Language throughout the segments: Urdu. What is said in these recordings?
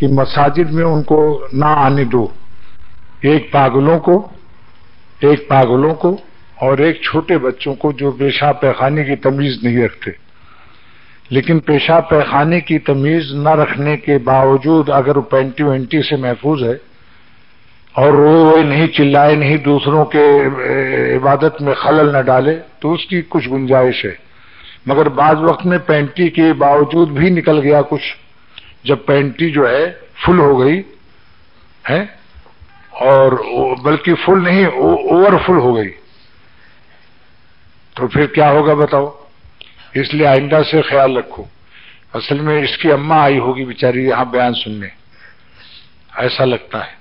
کہ مساجد میں ان کو نہ آنے دو، ایک پاگلوں کو اور ایک چھوٹے بچوں کو جو پیشاب پیخانے کی تمیز نہیں رکھتے. لیکن پیشاب پیخانے کی تمیز نہ رکھنے کے باوجود اگر وہ پینٹی وینٹی سے محفوظ ہے اور وہ نہیں چلائے، نہیں دوسروں کے عبادت میں خلل نہ ڈالے، تو اس کی کچھ گنجائش ہے. مگر بعض وقت میں پینٹی کے باوجود بھی نکل گیا کچھ، جب پینٹی جو ہے فل ہو گئی ہے، اور بلکہ فل نہیں اوور فل ہو گئی، تو پھر کیا ہوگا بتاؤ؟ اس لیے آئندہ سے خیال رکھو. اصل میں اس کی اماں آئی ہوگی بیچاری یہاں بیان سننے، ایسا لگتا ہے.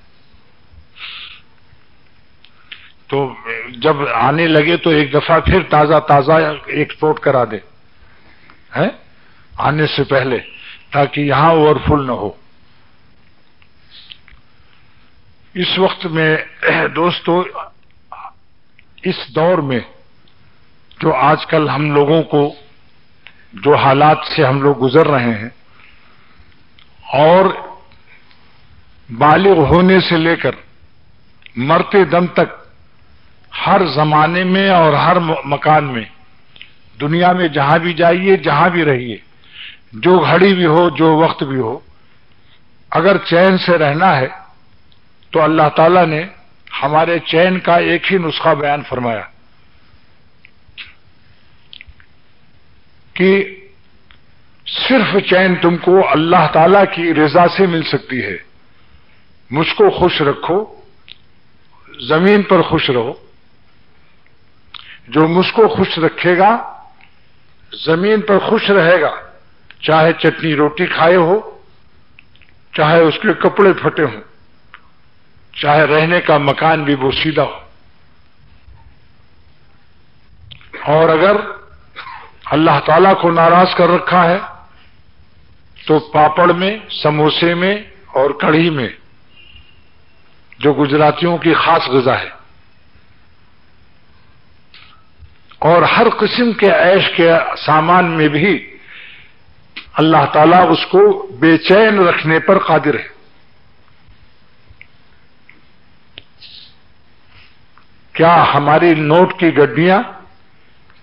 تو جب آنے لگے تو ایک دفعہ پھر تازہ ایکسپورٹ کرا دے آنے سے پہلے، تاکہ یہاں اوور فل نہ ہو. اس وقت میں دوستو، اس دور میں جو آج کل ہم لوگوں کو جو حالات سے ہم لوگ گزر رہے ہیں، اور بالغ ہونے سے لے کر مرتے دم تک ہر زمانے میں اور ہر مکان میں، دنیا میں جہاں بھی جائیے، جہاں بھی رہیے، جو گھڑی بھی ہو، جو وقت بھی ہو، اگر چین سے رہنا ہے تو اللہ تعالیٰ نے ہمارے چین کا ایک ہی نسخہ بیان فرمایا کہ صرف چین تم کو اللہ تعالیٰ کی رضا سے مل سکتی ہے. مجھ کو خوش رکھو، زمین پر خوش رہو. جو مجھ کو خوش رکھے گا زمین پر خوش رہے گا، چاہے چٹنی روٹی کھائے ہو، چاہے اس کے کپڑے پھٹے ہوں، چاہے رہنے کا مکان بھی بوسیدہ ہو. اور اگر اللہ تعالیٰ کو ناراض کر رکھا ہے تو پاپڑ میں، سموسے میں اور کڑھی میں، جو گجراتیوں کی خاص غذا ہے، اور ہر قسم کے عیش کے سامان میں بھی اللہ تعالیٰ اس کو بے چین رکھنے پر قادر ہے. کیا ہماری نوٹ کی گڈیاں،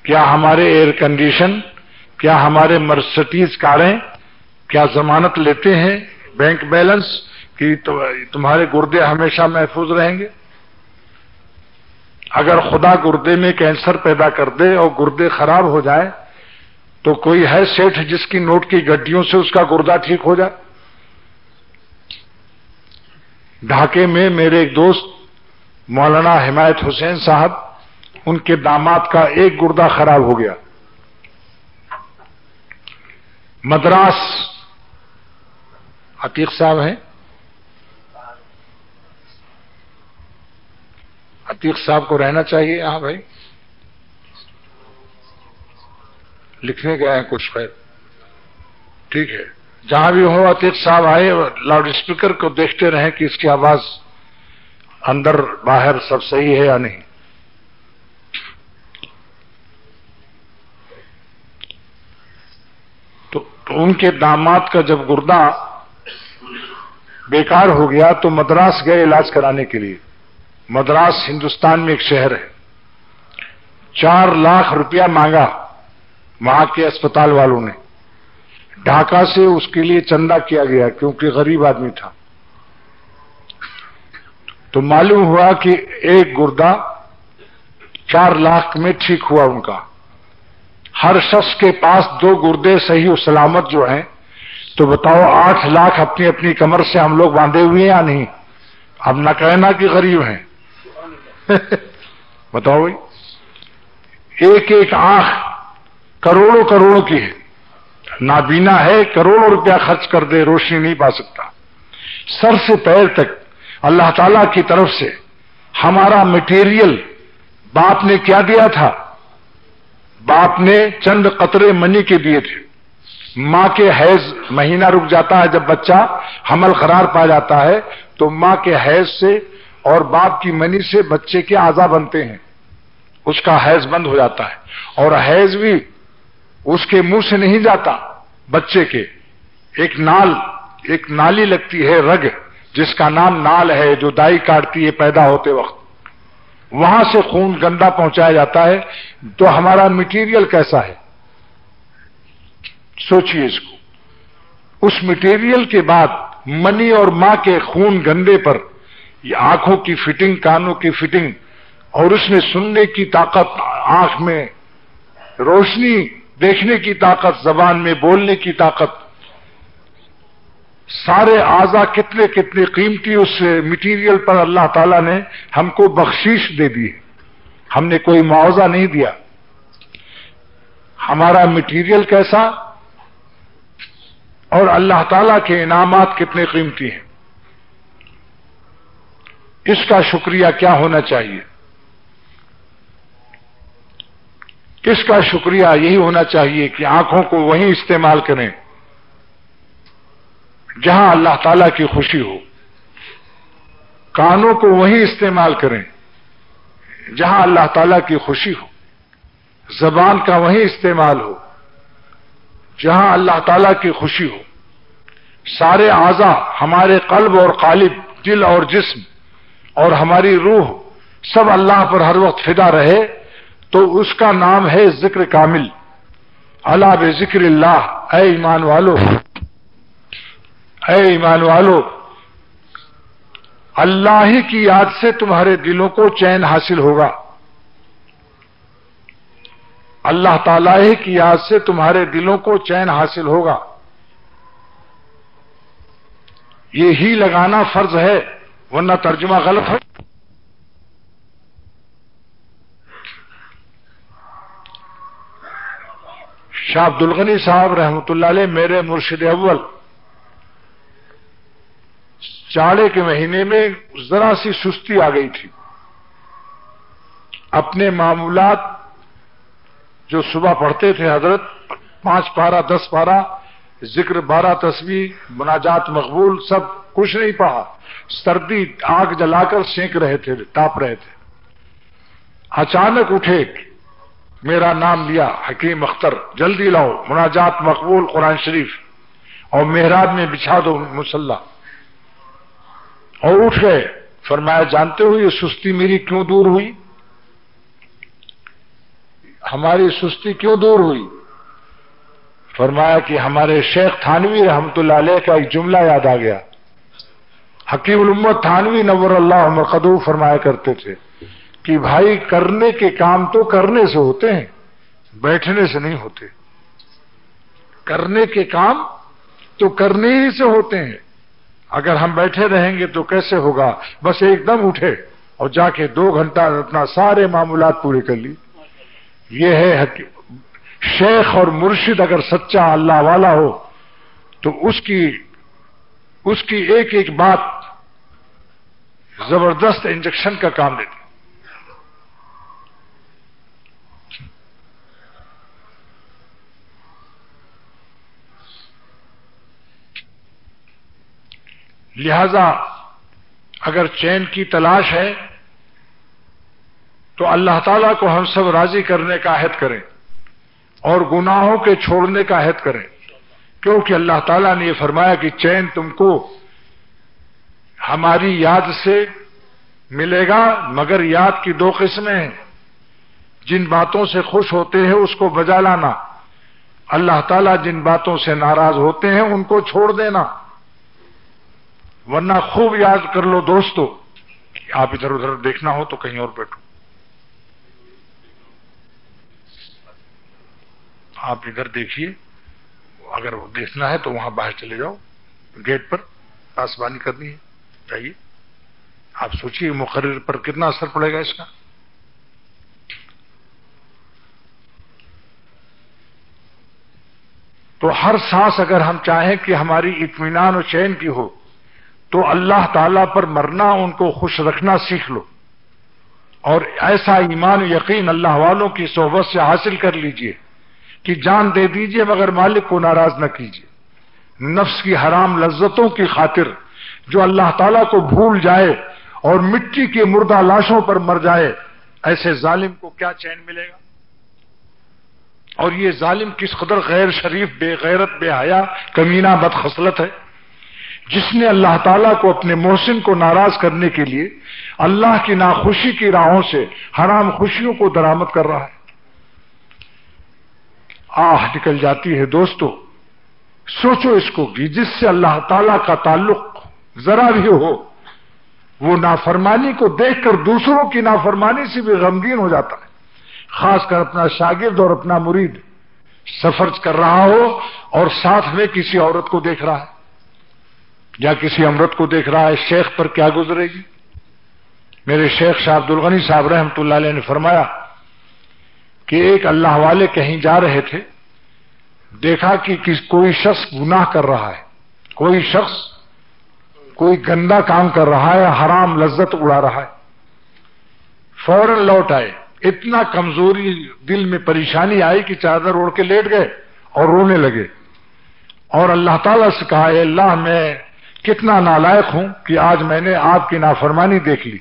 کیا ہمارے ایئر کنڈیشن، کیا ہمارے مرسڈیز کاریں کیا ضمانت لیتے ہیں بینک بیلنس کہ تمہارے گردے ہمیشہ محفوظ رہیں گے؟ اگر خدا گردے میں کینسر پیدا کر دے اور گردے خراب ہو جائے تو کوئی ہے سیٹھ جس کی نوٹ کی گڈیوں سے اس کا گردہ ٹھیک ہو جائے؟ ڈھاکے میں میرے ایک دوست مولانا حمایت حسین صاحب، ان کے داماد کا ایک گردہ خراب ہو گیا. مدراس عتیق صاحب ہیں، عتیق صاحب کو رہنا چاہیے. ہاں بھائی لکھنے گئے ہیں کچھ، خیر ٹھیک ہے. جہاں بھی ہو عتیق صاحب آئے، لاؤڈ اسپیکر کو دیکھتے رہیں کہ اس کی آواز اندر باہر سب صحیح ہے یا نہیں. تو ان کے داماد کا جب گردہ بیکار ہو گیا تو مدراس گئے علاج کرانے کے لیے. مدراس ہندوستان میں ایک شہر ہے. 4 لاکھ روپیہ مانگا وہاں کے اسپتال والوں نے. ڈھاکہ سے اس کے لیے چندہ کیا گیا کیونکہ غریب آدمی تھا. تو معلوم ہوا کہ ایک گردہ 4 لاکھ میں ٹھیک ہوا ان کا. ہر شخص کے پاس 2 گردے صحیح و سلامت جو ہیں، تو بتاؤ 8 لاکھ اپنی اپنی کمر سے ہم لوگ باندھے ہوئے ہیں یا نہیں؟ اب نہ کہنا کہ غریب ہیں. بتاؤ بھائی، ایک ایک آنکھ کروڑوں کی ہے. نابینا ہے، کروڑوں روپیہ خرچ کر دے روشنی نہیں پا سکتا. سر سے پیر تک اللہ تعالی کی طرف سے ہمارا مٹیریل باپ نے کیا دیا تھا؟ باپ نے چند قطرے منی کے دیے تھے. ماں کے حیض مہینہ رک جاتا ہے، جب بچہ حمل قرار پا جاتا ہے تو ماں کے حیض سے اور باپ کی منی سے بچے کے اعضا بنتے ہیں. اس کا حیض بند ہو جاتا ہے، اور حیض بھی اس کے منہ سے نہیں جاتا، بچے کے ایک نال ایک نالی لگتی ہے رگ، جس کا نام نال ہے، جو دائی کاٹتی ہے پیدا ہوتے وقت، وہاں سے خون گندا پہنچایا جاتا ہے. تو ہمارا مٹیریل کیسا ہے سوچئے اس کو. اس مٹیریل کے بعد منی اور ماں کے خون گندے پر یہ آنکھوں کی فٹنگ، کانوں کی فٹنگ، اور اس میں سننے کی طاقت، آنکھ میں روشنی، دیکھنے کی طاقت، زبان میں بولنے کی طاقت، سارے اعضاء کتنے کتنے قیمتی اس مٹیریل پر اللہ تعالیٰ نے ہم کو بخشش دے دی ہے. ہم نے کوئی معاوضہ نہیں دیا. ہمارا مٹیریل کیسا اور اللہ تعالیٰ کے انعامات کتنے قیمتی ہیں. اس کا شکریہ کیا ہونا چاہیے؟ اس کا شکریہ یہی ہونا چاہیے کہ آنکھوں کو وہیں استعمال کریں جہاں اللہ تعالیٰ کی خوشی ہو، کانوں کو وہیں استعمال کریں جہاں اللہ تعالیٰ کی خوشی ہو، زبان کا وہیں استعمال ہو جہاں اللہ تعالیٰ کی خوشی ہو. سارے اعضاء، ہمارے قلب اور قالب، دل اور جسم اور ہماری روح، سب اللہ پر ہر وقت فدا رہے، تو اس کا نام ہے ذکر کامل. الا بذکر اللہ. اے ایمان والو، اے ایمان والو، اللہ ہی کی یاد سے تمہارے دلوں کو چین حاصل ہوگا. اللہ تعالیٰ ہی کی یاد سے تمہارے دلوں کو چین حاصل ہوگا. یہ ہی لگانا فرض ہے، ورنہ ترجمہ غلط ہے. شاہ عبد الغنی صاحب رحمۃ اللہ علیہ میرے مرشد اول، جاڑے کے مہینے میں ذرا سی سستی آ گئی تھی. اپنے معمولات جو صبح پڑھتے تھے حضرت، 5 پارہ 10 پارہ، ذکر 12 تسبیح، مناجات مقبول، سب کچھ نہیں پڑھا. سردی آگ جلا کر سینک رہے تھے، تاپ رہے تھے. اچانک اٹھے، میرا نام لیا، حکیم اختر، جلدی لاؤ مناجات مقبول، قرآن شریف، اور محراب میں بچھا دو مصلی. اور اٹھ گئے. فرمایا جانتے ہو یہ سستی میری کیوں دور ہوئی؟ ہماری سستی کیوں دور ہوئی؟ فرمایا کہ ہمارے شیخ تھانوی رحمت اللہ علیہ کا ایک جملہ یاد آ گیا. حکیم الامت تھانوی نور اللہ مرقدہ فرمایا کرتے تھے کہ بھائی کرنے کے کام تو کرنے سے ہوتے ہیں، بیٹھنے سے نہیں ہوتے. کرنے کے کام تو کرنے ہی سے ہوتے ہیں. اگر ہم بیٹھے رہیں گے تو کیسے ہوگا؟ بس ایک دم اٹھے اور جا کے 2 گھنٹہ اپنا سارے معمولات پورے کر لی. یہ ہے شیخ اور مرشد اگر سچا اللہ والا ہو تو اس کی ایک ایک بات زبردست انجیکشن کا کام دیتی. لہذا اگر چین کی تلاش ہے تو اللہ تعالیٰ کو ہم سب راضی کرنے کا عہد کریں اور گناہوں کے چھوڑنے کا عہد کریں، کیونکہ اللہ تعالیٰ نے یہ فرمایا کہ چین تم کو ہماری یاد سے ملے گا، مگر یاد کی 2 قسمیں ہیں. جن باتوں سے خوش ہوتے ہیں اس کو بجا لانا، اللہ تعالیٰ جن باتوں سے ناراض ہوتے ہیں ان کو چھوڑ دینا. ورنہ خوب یاد کر لو دوستو، آپ ادھر ادھر دیکھنا ہو تو کہیں اور بیٹھو. آپ ادھر دیکھیے، اگر دیکھنا ہے تو وہاں باہر چلے جاؤ، گیٹ پر پاسبانی کرنی ہے، چاہیے. آپ سوچیے مقرر پر کتنا اثر پڑے گا اس کا. تو ہر سانس اگر ہم چاہیں کہ ہماری اطمینان و چین کی ہو تو اللہ تعالیٰ پر مرنا، ان کو خوش رکھنا سیکھ لو، اور ایسا ایمان و یقین اللہ والوں کی صحبت سے حاصل کر لیجئے کہ جان دے دیجئے مگر مالک کو ناراض نہ کیجئے. نفس کی حرام لذتوں کی خاطر جو اللہ تعالیٰ کو بھول جائے اور مٹی کی مردہ لاشوں پر مر جائے، ایسے ظالم کو کیا چین ملے گا؟ اور یہ ظالم کس قدر غیر شریف، بے غیرت، بے حیا، کمینہ، بدخصلت ہے. جس نے اللہ تعالیٰ کو اپنے محسن کو ناراض کرنے کے لیے اللہ کی ناخوشی کی راہوں سے حرام خوشیوں کو درآمد کر رہا ہے۔ آہ نکل جاتی ہے دوستو، سوچو اس کو کہ جس سے اللہ تعالیٰ کا تعلق ذرا بھی ہو، وہ نافرمانی کو دیکھ کر دوسروں کی نافرمانی سے بھی غمگین ہو جاتا ہے، خاص کر اپنا شاگرد اور اپنا مرید سفر کر رہا ہو اور ساتھ میں کسی عورت کو دیکھ رہا ہے یا کسی امرت کو دیکھ رہا ہے، شیخ پر کیا گزرے گی؟ میرے شیخ شاہ عبد الغنی صاحب رحمۃ اللہ علیہ نے فرمایا کہ ایک اللہ والے کہیں جا رہے تھے، دیکھا کہ کوئی شخص گناہ کر رہا ہے، کوئی شخص کوئی گندا کام کر رہا ہے، حرام لذت اڑا رہا ہے، فوراً لوٹ آئے۔ اتنا کمزوری دل میں پریشانی آئی کہ چادر اوڑھ کے لیٹ گئے اور رونے لگے اور اللہ تعالیٰ سے کہا، اے اللہ میں کتنا نالائق ہوں کہ آج میں نے آپ کی نافرمانی دیکھ لی۔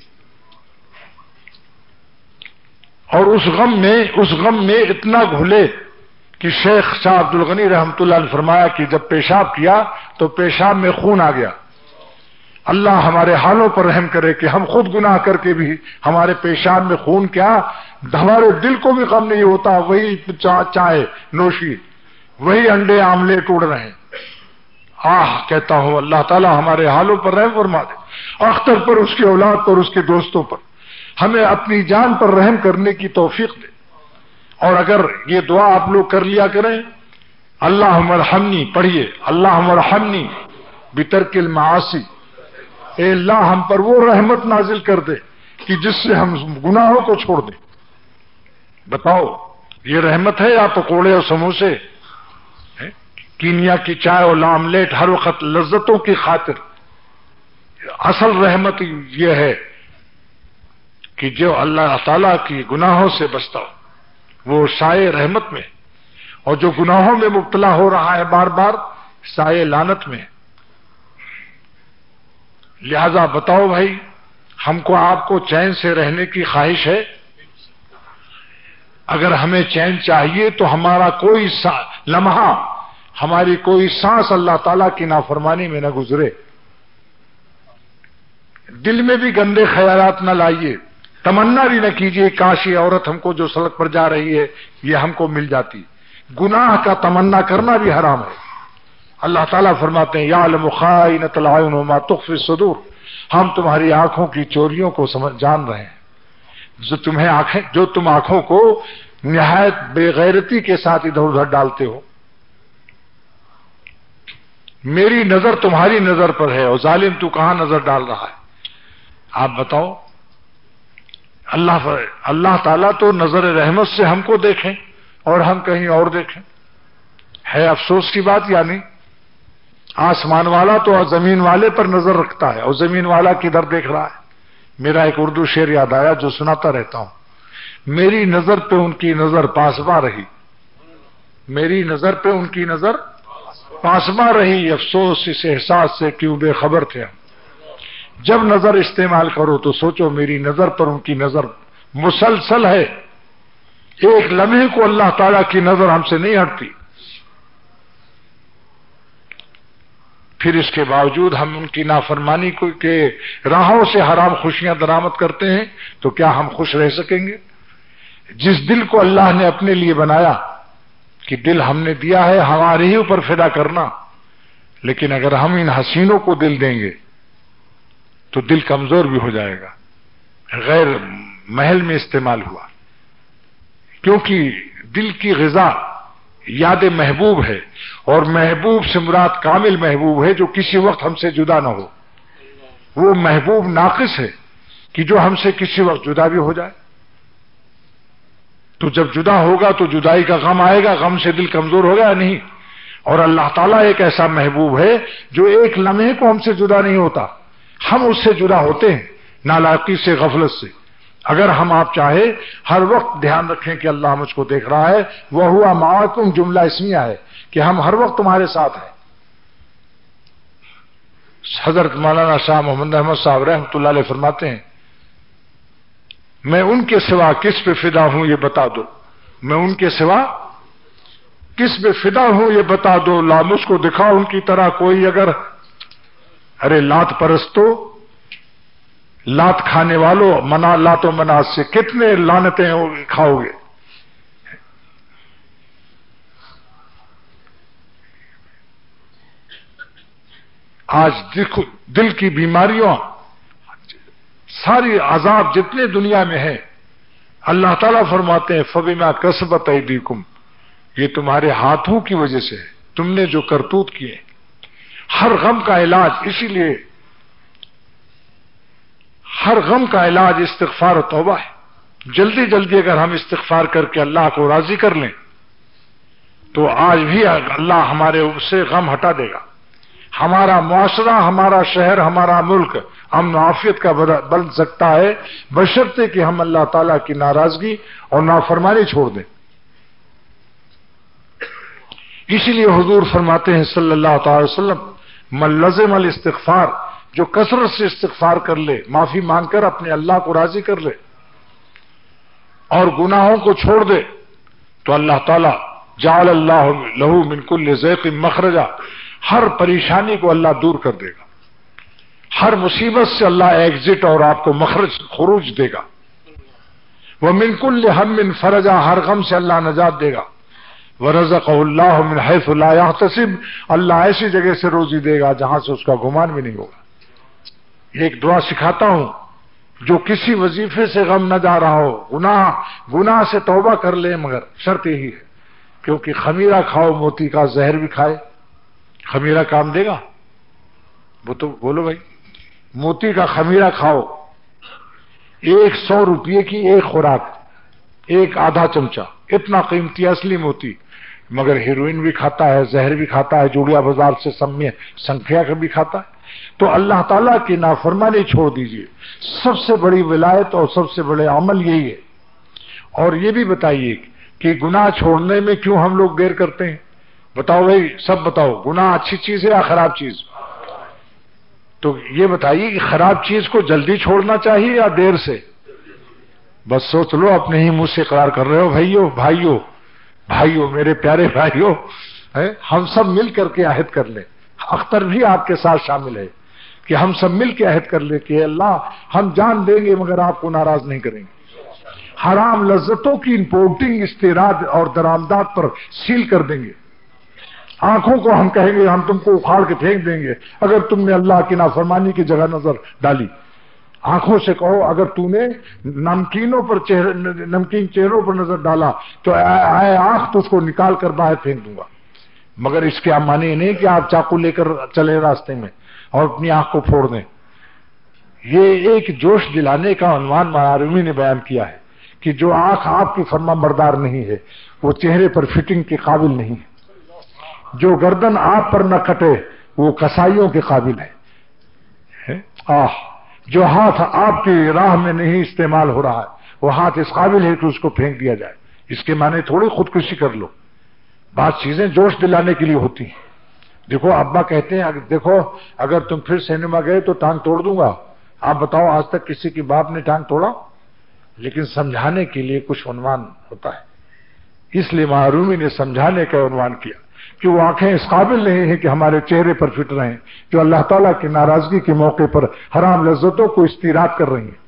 اور اس غم میں اتنا گھلے کہ شیخ شاہ عبد الغنی رحمۃ اللہ نے فرمایا کہ جب پیشاب کیا تو پیشاب میں خون آ گیا۔ اللہ ہمارے حالوں پر رحم کرے کہ ہم خود گناہ کر کے بھی ہمارے پیشاب میں خون کیا، ہمارے دل کو بھی غم نہیں ہوتا، وہی چائے نوشی، وہی انڈے آملیٹ اڑ رہے ہیں۔ کہتا ہوں اللہ تعالی ہمارے حالوں پر رحم فرما دے، اختر پر، اس کی اولاد پر، اس کے دوستوں پر، ہمیں اپنی جان پر رحم کرنے کی توفیق دے۔ اور اگر یہ دعا آپ لوگ کر لیا کریں، اللہم ارحمنی پڑھیے، اللہم ارحمنی بترک المعاصی، اے اللہ ہم پر وہ رحمت نازل کر دے کہ جس سے ہم گناہوں کو چھوڑ دیں۔ بتاؤ یہ رحمت ہے یا پکوڑے اور سموسے، کینیا کی چائے اور آملیٹ ہر وقت لذتوں کی خاطر؟ اصل رحمت یہ ہے کہ جو اللہ تعالیٰ کی گناہوں سے بچتا ہو وہ سائے رحمت میں، اور جو گناہوں میں مبتلا ہو رہا ہے بار بار سائے لعنت میں۔ لہذا بتاؤ بھائی، ہم کو آپ کو چین سے رہنے کی خواہش ہے؟ اگر ہمیں چین چاہیے تو ہمارا کوئی لمحہ، ہماری کوئی سانس اللہ تعالیٰ کی نافرمانی میں نہ گزرے۔ دل میں بھی گندے خیالات نہ لائیے، تمنا بھی نہ کیجیے کاش یہ عورت ہم کو جو سڑک پر جا رہی ہے یہ ہم کو مل جاتی۔ گناہ کا تمنا کرنا بھی حرام ہے۔ اللہ تعالیٰ فرماتے ہیں یعلم خائنۃ العیون وما تخفی الصدور، ہم تمہاری آنکھوں کی چوریوں کو جان رہے ہیں، جو تم آنکھوں کو نہایت بے غیرتی کے ساتھ ادھر ادھر ڈالتے ہو۔ میری نظر تمہاری نظر پر ہے اور ظالم تو کہاں نظر ڈال رہا ہے؟ آپ بتاؤ۔ اللہ تعالیٰ تو نظر رحمت سے ہم کو دیکھیں اور ہم کہیں اور دیکھیں، ہے افسوس کی بات۔ یعنی آسمان والا تو زمین والے پر نظر رکھتا ہے اور زمین والا کدھر دیکھ رہا ہے؟ میرا ایک اردو شعر یاد آیا جو سناتا رہتا ہوں، میری نظر پہ ان کی نظر پاسباں رہی، میری نظر پہ ان کی نظر پاسباں رہی، افسوس اس احساس سے کیوں بے خبر تھے ہم۔ جب نظر استعمال کرو تو سوچو میری نظر پر ان کی نظر مسلسل ہے، ایک لمحے کو اللہ تعالیٰ کی نظر ہم سے نہیں ہٹتی۔ پھر اس کے باوجود ہم ان کی نافرمانی کے راہوں سے حرام خوشیاں درآمد کرتے ہیں تو کیا ہم خوش رہ سکیں گے؟ جس دل کو اللہ نے اپنے لیے بنایا کہ دل ہم نے دیا ہے ہمارے ہی اوپر فدا کرنا، لیکن اگر ہم ان حسینوں کو دل دیں گے تو دل کمزور بھی ہو جائے گا۔ غیر محل میں استعمال ہوا، کیونکہ دل کی غذا یاد محبوب ہے، اور محبوب سے مراد کامل محبوب ہے جو کسی وقت ہم سے جدا نہ ہو۔ وہ محبوب ناقص ہے کہ جو ہم سے کسی وقت جدا بھی ہو جائے۔ تو جب جدا ہوگا تو جدائی کا غم آئے گا، غم سے دل کمزور ہوگا یا نہیں؟ اور اللہ تعالیٰ ایک ایسا محبوب ہے جو ایک لمحے کو ہم سے جدا نہیں ہوتا، ہم اس سے جدا ہوتے ہیں نالائقی سے، غفلت سے۔ اگر ہم آپ چاہے ہر وقت دھیان رکھیں کہ اللہ مجھ کو دیکھ رہا ہے، وَهُوَ مَعَكُمْ جملہ اسمیہ ہے کہ ہم ہر وقت تمہارے ساتھ ہیں۔ حضرت مولانا شاہ محمد احمد صاحب رحمۃ اللہ علیہ فرماتے ہیں میں ان کے سوا کس پہ فدا ہوں یہ بتا دو، میں ان کے سوا کس پہ فدا ہوں یہ بتا دو، لا مجھ کو دکھا ان کی طرح کوئی اگر ارے لات پرستو، لات کھانے والوں، منا لات و منات سے کتنے لعنتیں کھاؤ گے؟ آج دیکھو دل کی بیماریوں، ساری عذاب جتنے دنیا میں ہیں، اللہ تعالیٰ فرماتے ہیں فَبِمَا كَسَبَتْ أَيْدِيكُمْ، یہ تمہارے ہاتھوں کی وجہ سے ہے، تم نے جو کرتوت کیے۔ ہر غم کا علاج، اسی لیے ہر غم کا علاج استغفار و توبہ ہے۔ جلدی جلدی اگر ہم استغفار کر کے اللہ کو راضی کر لیں تو آج بھی اللہ ہمارے سے غم ہٹا دے گا۔ ہمارا معاشرہ، ہمارا شہر، ہمارا ملک امن و عافیت کا بن سکتا ہے، بشرطے کہ ہم اللہ تعالیٰ کی ناراضگی اور نافرمانی چھوڑ دیں۔ اسی لیے حضور فرماتے ہیں صلی اللہ تعالی وسلم من لزم الاستغفار، جو کثرت سے استغفار کر لے، معافی مانگ کر اپنے اللہ کو راضی کر لے اور گناہوں کو چھوڑ دے، تو اللہ تعالیٰ جعل اللہ لہ من کل ضیق مخرجا، ہر پریشانی کو اللہ دور کر دے گا، ہر مصیبت سے اللہ ایگزٹ اور آپ کو مخرج، خروج دے گا۔ ومن کل ہم فرجا، ہر غم سے اللہ نجات دے گا۔ ورزقہ اللہ من حیث لا یحتسب، اللہ ایسی جگہ سے روزی دے گا جہاں سے اس کا گمان بھی نہیں ہوگا۔ ایک دعا سکھاتا ہوں، جو کسی وظیفے سے غم نہ جا رہا ہو، گناہ سے توبہ کر لے، مگر شرط یہی ہے کیونکہ خمیرہ کھاؤ موتی کا، زہر بھی کھائے، خمیرہ کام دے گا؟ وہ تو بولو بھائی، موتی کا خمیرہ کھاؤ، 100 روپئے کی ایک خوراک، ایک آدھا چمچہ، اتنا قیمتی اصلی موتی، مگر ہیروئن بھی کھاتا ہے، زہر بھی کھاتا ہے، جوڑیا بازار سے سنکھیا کا بھی کھاتا ہے۔ تو اللہ تعالیٰ کی نافرمانی چھوڑ دیجئے، سب سے بڑی ولایت اور سب سے بڑے عمل یہی ہے۔ اور یہ بھی بتائیے کہ گناہ چھوڑنے میں کیوں ہم لوگ دیر کرتے ہیں؟ بتاؤ بھائی، سب بتاؤ، گناہ اچھی چیز ہے یا خراب چیز؟ تو یہ بتائیے کہ خراب چیز کو جلدی چھوڑنا چاہیے یا دیر سے؟ بس سوچ لو، اپنے ہی منہ سے اقرار کر رہے ہو۔ بھائیو میرے پیارے بھائیو، ہم سب مل کر کے عہد کر لیں، اختر بھی آپ کے ساتھ شامل ہے، کہ ہم سب مل کے عہد کر لیں کہ اللہ ہم جان دیں گے مگر آپ کو ناراض نہیں کریں گے۔ حرام لذتوں کی امپورٹنگ، استیراد اور درآمدات پر سیل کر دیں گے۔ آنکھوں کو ہم کہیں گے ہم تم کو اکھاڑ کے پھینک دیں گے اگر تم نے اللہ کی نافرمانی کی جگہ نظر ڈالی۔ آنکھوں سے کہو اگر تو نے نمکین چہروں پر نظر ڈالا تو اے آنکھ تو اس کو نکال کر باہر پھینک دوں گا۔ مگر اس کے معنی نہیں کہ آپ چاقو لے کر چلے راستے میں اور اپنی آنکھ کو پھوڑ دیں۔ یہ ایک جوش دلانے کا عنوان معرومی نے بیان کیا ہے کہ جو آنکھ آپ کی فرما بردار نہیں ہے وہ چہرے پر فٹنگ کے قابل نہیں ہے، جو گردن آپ پر نہ کٹے وہ کسائیوں کے قابل ہے، جو ہاتھ آپ کی راہ میں نہیں استعمال ہو رہا ہے وہ ہاتھ اس قابل ہے کہ اس کو پھینک دیا جائے۔ اس کے معنی تھوڑی خودکشی کر لو، بعض چیزیں جوش دلانے کے لیے ہوتی ہیں۔ دیکھو ابا کہتے ہیں دیکھو اگر تم پھر سینما گئے تو ٹانگ توڑ دوں گا۔ آپ بتاؤ آج تک کسی کی باپ نے ٹانگ توڑا؟ لیکن سمجھانے کے لیے کچھ عنوان ہوتا ہے، اس لیے معرومی نے سمجھانے کا عنوان کیا کہ وہ آنکھیں اس قابل نہیں ہیں کہ ہمارے چہرے پر فٹ رہیں، جو اللہ تعالیٰ کی ناراضگی کے موقع پر حرام لذتوں کو استیراد کر رہی ہیں۔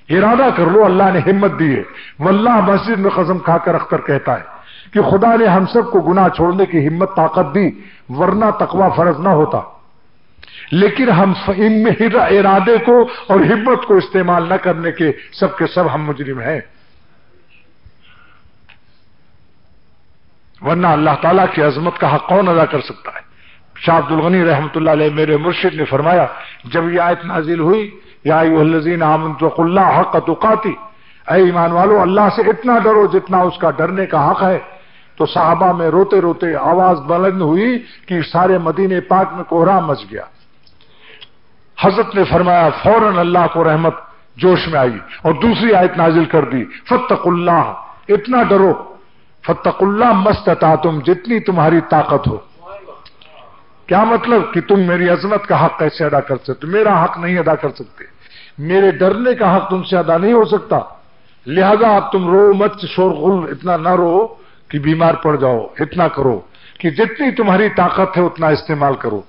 ارادہ کر لو، اللہ نے ہمت دی ہے۔ واللہ مسجد میں قسم کھا کر اختر کہتا ہے کہ خدا نے ہم سب کو گناہ چھوڑنے کی ہمت طاقت دی، ورنہ تقوی فرض نہ ہوتا، لیکن ہم ان میں ارادے کو اور ہمت کو استعمال نہ کرنے کے سب ہم مجرم ہیں۔ ورنہ اللہ تعالیٰ کی عظمت کا حق کون ادا کر سکتا ہے؟ شاہ عبد الغنی رحمۃ اللہ علیہ میرے مرشد نے فرمایا جب یہ آیت نازل ہوئی یا ایھا الذین آمنوا اتقوا اللہ حق تقاته، اے ایمان والو اللہ سے اتنا ڈرو جتنا اس کا ڈرنے کا حق ہے، تو صحابہ میں روتے روتے آواز بلند ہوئی کہ سارے مدینے پاک میں کوہرام مچ گیا۔ حضرت نے فرمایا فوراً اللہ کو رحمت جوش میں آئی اور دوسری آیت نازل کر دی، فاتقوا اللہ، اتنا ڈرو، فاتقوا اللہ مستطعتم، جتنی تمہاری طاقت ہو۔ کیا مطلب کہ تم میری عظمت کا حق کیسے ادا کر سکتے؟ میرا حق نہیں ادا کر سکتے، میرے ڈرنے کا حق تم سے ادا نہیں ہو سکتا، لہذا اب تم رو مت، شور غل اتنا نہ رو کہ بیمار پڑ جاؤ، اتنا کرو کہ جتنی تمہاری طاقت ہے اتنا استعمال کرو۔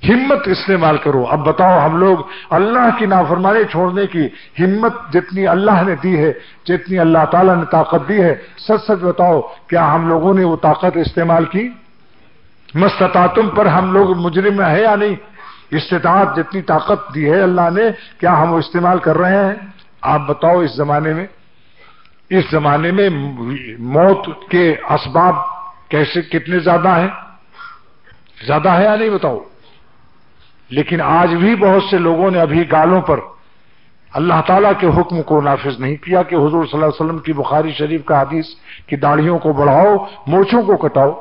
ہمت استعمال کرو. اب بتاؤ ہم لوگ اللہ کی نافرمانی چھوڑنے کی ہمت جتنی اللہ نے دی ہے، جتنی اللہ تعالیٰ نے طاقت دی ہے، سچ سچ بتاؤ کیا ہم لوگوں نے وہ طاقت استعمال کی؟ مستطاعتم پر ہم لوگ مجرم ہے یا نہیں؟ استطاعت جتنی طاقت دی ہے اللہ نے، کیا ہم وہ استعمال کر رہے ہیں؟ آپ بتاؤ اس زمانے میں موت کے اسباب کیسے کتنے زیادہ ہیں؟ زیادہ ہے یا نہیں بتاؤ؟ لیکن آج بھی بہت سے لوگوں نے ابھی گالوں پر اللہ تعالیٰ کے حکم کو نافذ نہیں کیا کہ حضور صلی اللہ علیہ وسلم کی بخاری شریف کا حدیث کہ داڑھیوں کو بڑھاؤ، مونچھوں کو کٹاؤ.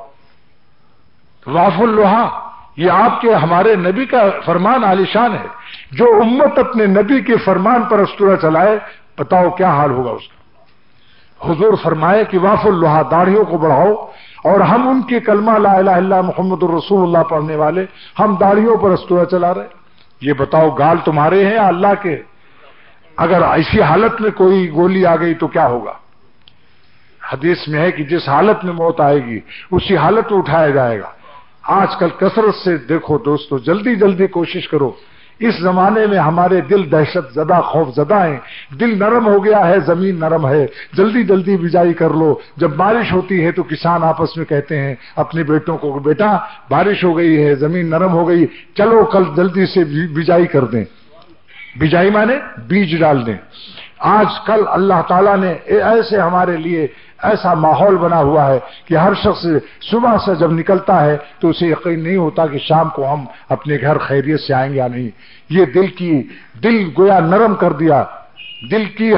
واف اللحا، یہ آپ کے ہمارے نبی کا فرمان عالی شان ہے. جو امت اپنے نبی کے فرمان پر استورا چلائے، بتاؤ کیا حال ہوگا اس کا. حضور فرمائے کہ واف اللحا، داڑھیوں کو بڑھاؤ، اور ہم ان کے کلمہ لا الہ الا محمد الرسول اللہ پڑھنے والے، ہم داڑھیوں پر استورا چلا رہے. یہ بتاؤ گال تمہارے ہیں یا اللہ کے؟ اگر ایسی حالت میں کوئی گولی آ گئی تو کیا ہوگا؟ حدیث میں ہے کہ جس حالت میں موت آئے گی اسی حالت میں اٹھایا جائے گا. آج کل کثرت سے دیکھو دوستو، جلدی جلدی کوشش کرو. اس زمانے میں ہمارے دل دہشت زدہ، خوف زدہ ہیں. دل نرم ہو گیا ہے، زمین نرم ہے. جلدی جلدی بجائی کر لو. جب بارش ہوتی ہے تو کسان آپس میں کہتے ہیں اپنے بیٹوں کو، بیٹا بارش ہو گئی ہے، زمین نرم ہو گئی، چلو کل جلدی سے بجائی کر دیں. بجائی مانے بیج ڈال دیں. آج کل اللہ تعالیٰ نے ایسے ہمارے لیے ایسا ماحول بنا ہوا ہے کہ ہر شخص صبح سے جب نکلتا ہے تو اسے یقین نہیں ہوتا کہ شام کو ہم اپنے گھر خیریت سے آئیں گے یا نہیں. یہ دل گویا نرم کر دیا. دل کی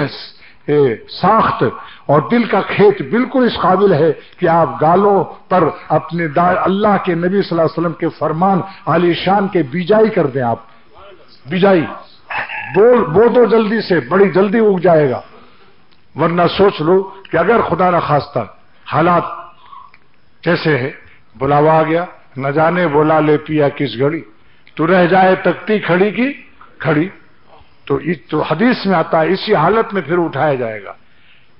ساخت اور دل کا کھیت بالکل اس قابل ہے کہ آپ گالوں پر اپنے اللہ کے نبی صلی اللہ علیہ وسلم کے فرمان عالی شان کے بیجائی کر دیں. آپ بیجائی بو دو جلدی سے، بڑی جلدی اگ جائے گا. ورنہ سوچ لو کہ اگر خدا نہ خواستہ حالات جیسے ہے، بلاوا آ گیا، نہ جانے بولا لے پیا کس گھڑی، تو رہ جائے تکتی کھڑی کی کھڑی. تو حدیث میں آتا ہے اسی حالت میں پھر اٹھایا جائے گا.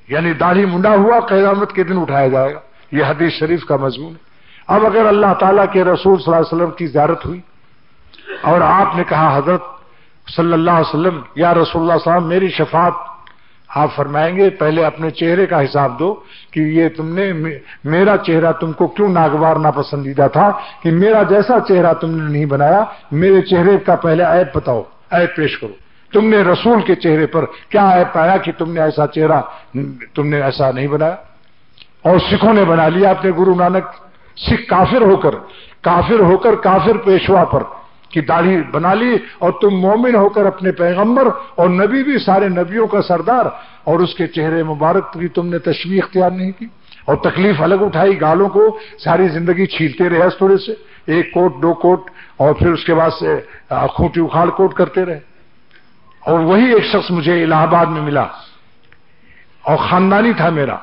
یعنی داڑھی منڈا ہوا قیامت کے دن اٹھایا جائے گا. یہ حدیث شریف کا مضمون ہے. اب اگر اللہ تعالیٰ کے رسول صلی اللہ علیہ وسلم کی زیارت ہوئی اور آپ نے کہا حضرت صلی اللہ علیہ وسلم یا رسول اللہ صلی اللہ علیہ وسلم میری شفاعت، آپ فرمائیں گے پہلے اپنے چہرے کا حساب دو کہ یہ تم نے میرا چہرہ تم کو کیوں ناگوار ناپسندیدہ تھا کہ میرا جیسا چہرہ تم نے نہیں بنایا. میرے چہرے کا پہلے عیب بتاؤ، عیب پیش کرو. تم نے رسول کے چہرے پر کیا عیب پایا کہ تم نے ایسا چہرہ تم نے ایسا نہیں بنایا؟ اور سکھوں نے بنا لیا اپنے گرو نانک، سکھ کافر ہو کر کافر پیشوا پر کی داڑھی بنا لی، اور تم مومن ہو کر اپنے پیغمبر اور نبی بھی سارے نبیوں کا سردار اور اس کے چہرے مبارک کی تم نے تشبیہ اختیار نہیں کی اور تکلیف الگ اٹھائی. گالوں کو ساری زندگی چھیلتے رہے اس تھوڑے سے، ایک کوٹ دو کوٹ، اور پھر اس کے بعد سے کھوٹی اکھاڑ کوٹ کرتے رہے. اور وہی ایک شخص مجھے الہ آباد میں ملا اور خاندانی تھا میرا،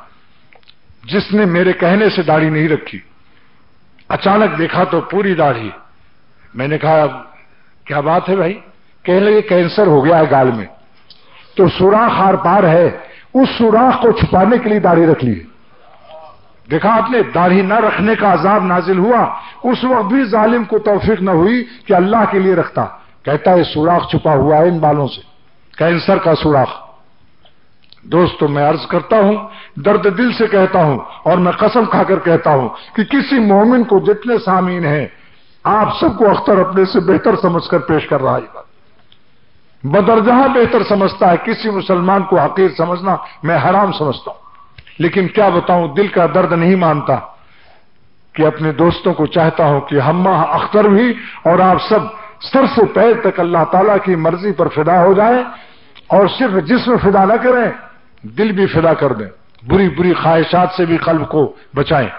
جس نے میرے کہنے سے داڑھی نہیں رکھی. اچانک دیکھا تو پوری داڑھی. میں نے کہا کیا بات ہے بھائی؟ کہنے لگے کینسر ہو گیا ہے گال میں، تو سوراخ آر پار ہے، اس سوراخ کو چھپانے کے لیے داڑھی رکھ لی. دیکھا آپ نے، داڑھی نہ رکھنے کا عذاب نازل ہوا. اس وقت بھی ظالم کو توفیق نہ ہوئی کہ اللہ کے لیے رکھتا. کہتا ہے سوراخ چھپا ہوا ہے ان بالوں سے، کینسر کا سوراخ. دوستو میں عرض کرتا ہوں، درد دل سے کہتا ہوں اور میں قسم کھا کر کہتا ہوں کہ کسی مومن کو جتنے سامعین ہیں آپ سب کو اختر اپنے سے بہتر سمجھ کر پیش کر رہا ہے. بات بدرجہ بہتر سمجھتا ہے. کسی مسلمان کو حقیر سمجھنا میں حرام سمجھتا ہوں. لیکن کیا بتاؤں، دل کا درد نہیں مانتا کہ اپنے دوستوں کو چاہتا ہوں کہ ہم اختر بھی اور آپ سب سر سے پیر تک اللہ تعالیٰ کی مرضی پر فدا ہو جائیں، اور صرف جسم فدا نہ کریں، دل بھی فدا کر دیں. بری بری خواہشات سے بھی قلب کو بچائیں.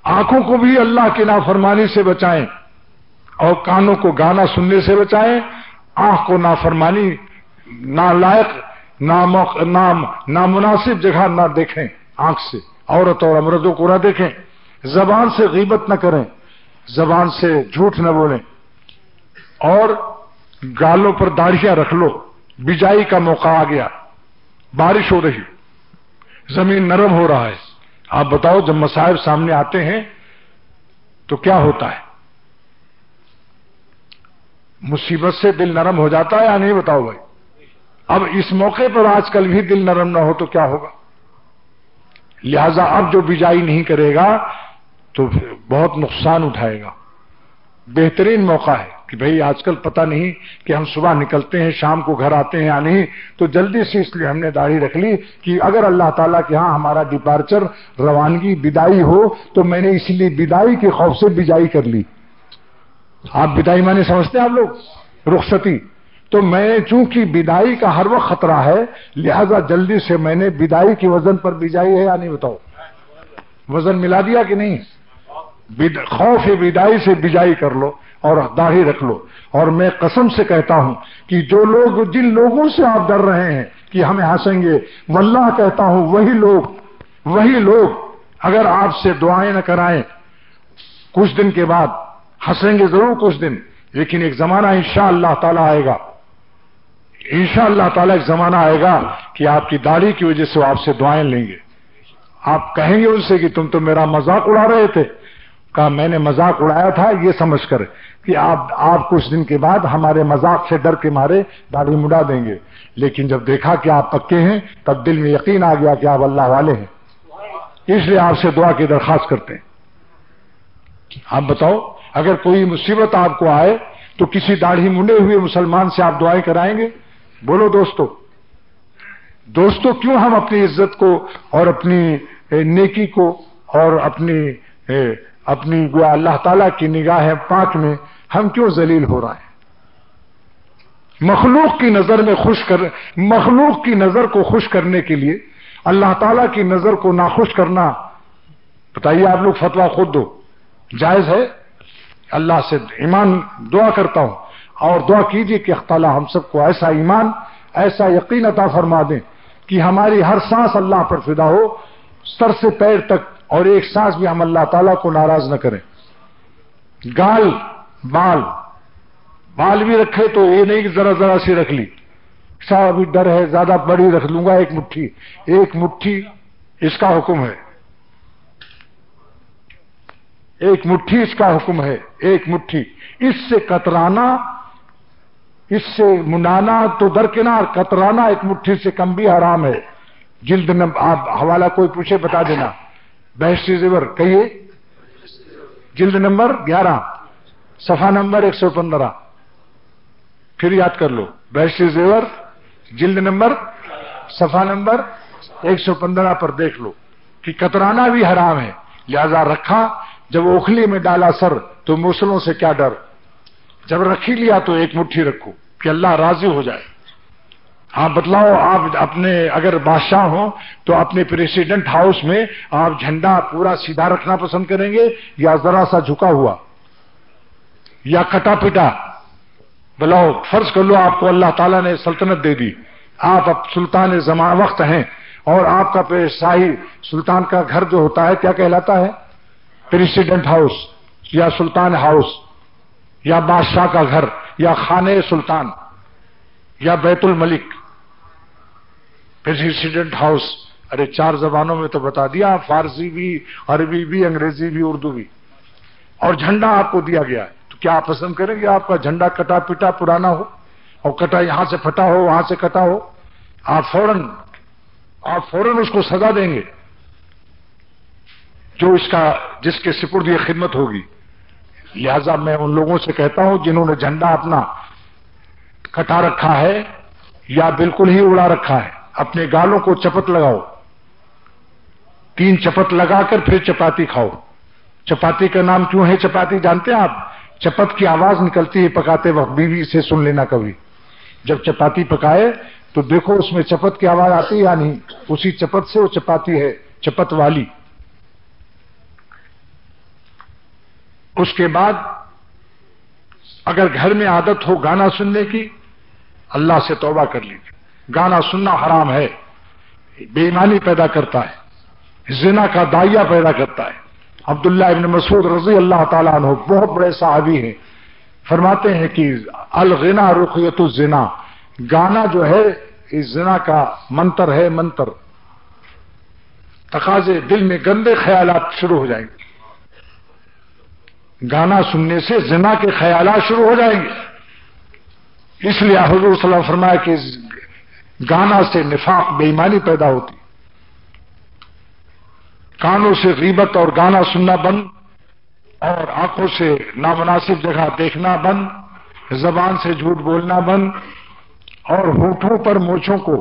آنکھوں کو بھی اللہ کی نافرمانی سے بچائیں، اور کانوں کو گانا سننے سے بچائیں. آنکھ کو نافرمانی، نالائق، نامناسب جگہ نہ دیکھیں. آنکھ سے عورت اور امردوں کو نہ دیکھیں. زبان سے غیبت نہ کریں، زبان سے جھوٹ نہ بولیں. اور گالوں پر داڑھیاں رکھ لو. بجائی کا موقع آ گیا، بارش ہو رہی، زمین نرم ہو رہا ہے. آپ بتاؤ جب مصائب سامنے آتے ہیں تو کیا ہوتا ہے؟ مصیبت سے دل نرم ہو جاتا ہے یا نہیں؟ بتاؤ بھائی. اب اس موقع پر آج کل بھی دل نرم نہ ہو تو کیا ہوگا؟ لہذا اب جو بجائی نہیں کرے گا تو بہت نقصان اٹھائے گا. بہترین موقع ہے کہ بھئی آج کل پتہ نہیں کہ ہم صبح نکلتے ہیں شام کو گھر آتے ہیں یا نہیں، تو جلدی سے اس لیے ہم نے داڑھی رکھ لی کہ اگر اللہ تعالیٰ کے ہاں ہمارا ڈپارچر روانگی بدائی ہو تو میں نے اس لیے بدائی کے خوف سے بجائی کر لی. آپ بدائی معنی سمجھتے ہیں آپ لوگ؟ رخصتی. تو میں چونکہ بدائی کا ہر وقت خطرہ ہے لہذا جلدی سے میں نے بدائی کی وزن پر بجائی ہے یا نہیں؟ بتاؤ وزن ملا دیا کہ نہیں؟ خوف بدائی سے بجائی کر لو اور داڑھی رکھ لو. اور میں قسم سے کہتا ہوں کہ جو لوگ جن لوگوں سے آپ ڈر رہے ہیں کہ ہمیں ہنسیں گے، واللہ کہتا ہوں وہی لوگ اگر آپ سے دعائیں نہ کرائیں کچھ دن کے بعد ہنسیں گے ضرور کچھ دن، لیکن ایک زمانہ انشاءاللہ تعالی آئے گا، انشاءاللہ تعالی ایک زمانہ آئے گا کہ آپ کی داڑھی کی وجہ سے وہ آپ سے دعائیں لیں گے. آپ کہیں گے ان سے کہ تم تو میرا مذاق اڑا رہے تھے. کہا میں نے مذاق اڑایا تھا یہ سمجھ کر کہ آپ کچھ دن کے بعد ہمارے مذاق سے ڈر کے مارے داڑھی مڈا دیں گے، لیکن جب دیکھا کہ آپ پکے ہیں تب دل میں یقین آ گیا کہ آپ اللہ والے ہیں، اس لیے آپ سے دعا کی درخواست کرتے ہیں. آپ بتاؤ اگر کوئی مصیبت آپ کو آئے تو کسی داڑھی منڈے ہوئے مسلمان سے آپ دعائیں کرائیں گے؟ بولو دوستو کیوں ہم اپنی عزت کو اور اپنی نیکی کو اور اپنی گویا اللہ تعالیٰ کی نگاہ پاک میں ہم کیوں ذلیل ہو رہے ہیں؟ مخلوق کی نظر کو خوش کرنے کے لیے اللہ تعالیٰ کی نظر کو ناخوش کرنا، بتائیے آپ لوگ فتویٰ خود دو، جائز ہے؟ اللہ سے ایمان دعا کرتا ہوں اور دعا کیجیے کہ اللہ تعالیٰ ہم سب کو ایسا ایمان ایسا یقین عطا فرما دیں کہ ہماری ہر سانس اللہ پر فدا ہو، سر سے پیر تک، اور ایک سانس بھی ہم اللہ تعالیٰ کو ناراض نہ کریں. بال بھی رکھے تو یہ نہیں کہ ذرا سی رکھ لی، صاحب ابھی ڈر ہے زیادہ بڑی رکھ لوں گا، ایک مٹھی اس کا حکم ہے، ایک مٹھی اس کا حکم ہے، ایک مٹھی. اس سے کترانا، اس سے منانا تو درکنار، کترانا ایک مٹھی سے کم بھی حرام ہے. جلد آپ حوالہ کوئی پوچھے بتا دینا، بہشتی زیور کہیے، جلد نمبر 11 صفحہ نمبر 115، پھر یاد کر لو، بہشتی زیور جلد نمبر صفحہ نمبر 115 پر دیکھ لو کہ کترانا بھی حرام ہے. لہذا رکھا، جب اوکھلی میں ڈالا سر تو موسلوں سے کیا ڈر، جب رکھی لیا تو ایک مٹھی رکھو کہ اللہ راضی ہو جائے. ہاں بتلاؤ، آپ اپنے اگر بادشاہ ہوں تو اپنے پریسیڈنٹ ہاؤس میں آپ جھنڈا پورا سیدھا رکھنا پسند کریں گے یا ذرا سا جھکا ہوا یا کٹا پٹا؟ بلاؤ، فرض کر لو آپ کو اللہ تعالیٰ نے سلطنت دے دی، آپ اب سلطان زمان وقت ہیں اور آپ کا شاہی سلطان کا گھر جو ہوتا ہے کیا کہلاتا ہے؟ پریسیڈنٹ ہاؤس یا سلطان ہاؤس یا بادشاہ کا گھر یا خانے سلطان یا بیت الملک. پریسیڈنٹ ہاؤس، ارے 4 زبانوں میں تو بتا دیا، فارسی بھی، عربی بھی، انگریزی بھی، اردو بھی. اور جھنڈا آپ کو دیا گیا ہے تو کیا آپ پسند کریں گے آپ کا جھنڈا کٹا پٹا پرانا ہو اور کٹا یہاں سے پھٹا ہو وہاں سے کٹا ہو؟ آپ فوراً اس کو سزا دیں گے جو جس کے سپرد یہ خدمت ہوگی. لہذا میں ان لوگوں سے کہتا ہوں جنہوں نے جھنڈا اپنا کٹا رکھا ہے یا بالکل ہی اڑا رکھا ہے، اپنے گالوں کو چپت لگاؤ، 3 چپت لگا کر پھر چپاتی کھاؤ. چپاتی کا نام کیوں ہے چپاتی جانتے ہیں آپ؟ چپت کی آواز نکلتی ہے پکاتے وقت، بیوی سے سن لینا کبھی. جب چپاتی پکائے تو دیکھو اس میں چپت کی آواز آتی ہے یا نہیں، اسی چپت سے وہ چپاتی ہے، چپت والی. اس کے بعد اگر گھر میں عادت ہو گانا سننے کی، اللہ سے توبہ کر لیجیے. گانا سننا حرام ہے، بے ایمانی پیدا کرتا ہے، زنا کا داعیہ پیدا کرتا ہے. عبداللہ ابن مسعود رضی اللہ تعالیٰ عنہ بہت بڑے صحابی ہیں، فرماتے ہیں کہ الغنا رقیۃ الزنا، گانا جو ہے اس زنا کا منتر ہے، منتر. تقاضے دل میں گندے خیالات شروع ہو جائیں گے. گانا سننے سے زنا کے خیالات شروع ہو جائیں گے. اس لیے حضور صلی اللہ علیہ وسلم فرمایا کہ گانا سے نفاق بے ایمانی پیدا ہوتی. کانوں سے غیبت اور گانا سننا بند، اور آنکھوں سے نامناسب جگہ دیکھنا بند، زبان سے جھوٹ بولنا بند، اور ہونٹوں پر مونچھوں کو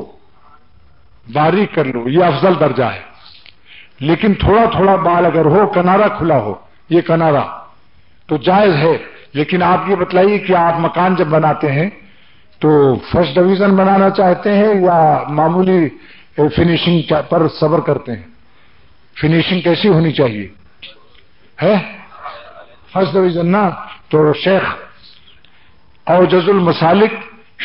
باریک کر لو، یہ افضل درجہ ہے. لیکن تھوڑا تھوڑا بال اگر ہو، کنارا کھلا ہو، یہ کنارا تو جائز ہے. لیکن آپ یہ بتلائیے کہ آپ مکان جب بناتے ہیں تو فرسٹ ڈویژن بنانا چاہتے ہیں یا معمولی فنیشنگ پر صبر کرتے ہیں؟ فنیشنگ کیسی ہونی چاہیے ہے؟ فرسٹ ڈویژن نا. تو شیخ اوجز المسالک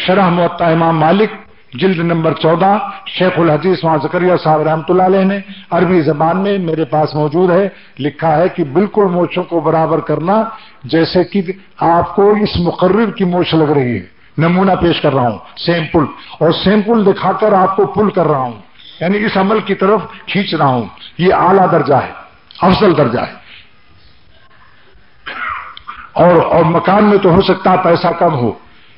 شرح موطا امام مالک جلد نمبر 14 شیخ الحدیث وہاں زکریا صاحب رحمۃ اللہ علیہ نے عربی زبان میں میرے پاس موجود ہے، لکھا ہے کہ بالکل مونچھوں کو برابر کرنا جیسے کہ آپ کو اس مقرر کی مونچھ لگ رہی ہے. نمونہ پیش کر رہا ہوں، سیمپل، اور سیمپل دکھا کر آپ کو پل کر رہا ہوں، یعنی اس عمل کی طرف کھینچ رہا ہوں. یہ اعلیٰ درجہ ہے، افضل درجہ ہے. اور مکان میں تو ہو سکتا ہے پیسہ کم ہو،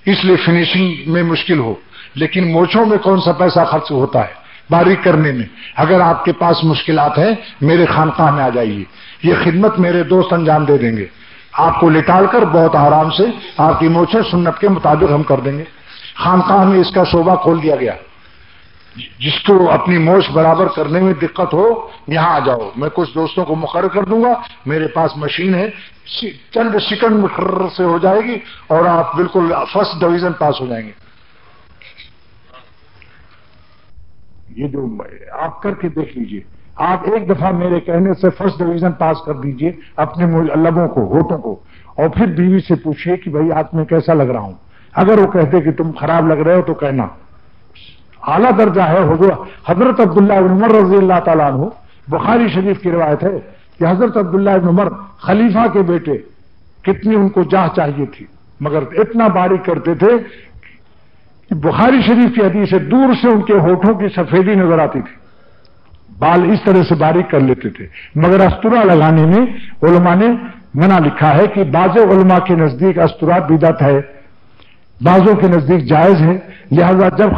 اس لیے فنیشنگ میں مشکل ہو، لیکن مونچھوں میں کون سا پیسہ خرچ ہوتا ہے باریک کرنے میں؟ اگر آپ کے پاس مشکلات ہیں میرے خانقاہ میں آ جائیے، یہ خدمت میرے دوست انجام دے دیں گے. آپ کو لٹال کر بہت آرام سے آپ کی مونچھیں سنت کے مطابق ہم کر دیں گے. خانقاہ میں اس کا شعبہ کھول دیا گیا. جس کو اپنی موچھ برابر کرنے میں دقت ہو یہاں آ جاؤ، میں کچھ دوستوں کو مقرر کر دوں گا، میرے پاس مشین ہے، چند سیکنڈ مقرر سے ہو جائے گی اور آپ بالکل فرسٹ ڈویژن پاس ہو جائیں گے. یہ جو آپ کر کے دیکھ لیجئے، آپ ایک دفعہ میرے کہنے سے فرسٹ ڈویژن پاس کر دیجئے اپنے لبوں کو، ہونٹوں کو، اور پھر بیوی سے پوچھئے کہ بھائی آج میں کیسا لگ رہا ہوں. اگر وہ کہتے کہ تم خراب لگ رہے ہو تو کہنا. اعلیٰ درجہ ہے. حضرت عبداللہ بن عمر رضی اللہ تعالیٰ عنہ، بخاری شریف کی روایت ہے کہ حضرت عبداللہ بن عمر خلیفہ کے بیٹے، کتنی ان کو جاہ چاہیے تھی، مگر اتنا باریک کرتے تھے کہ بخاری شریف کی حدیث سے دور سے ان کے ہونٹوں کی سفیدی نظر آتی تھی. بال اس طرح سے باریک کر لیتے تھے. مگر استرا لگانے میں علماء نے منع لکھا ہے کہ بعض علماء کے نزدیک استرا بدعت ہے، بعضوں کے نزدیک جائز ہے. لہذا جب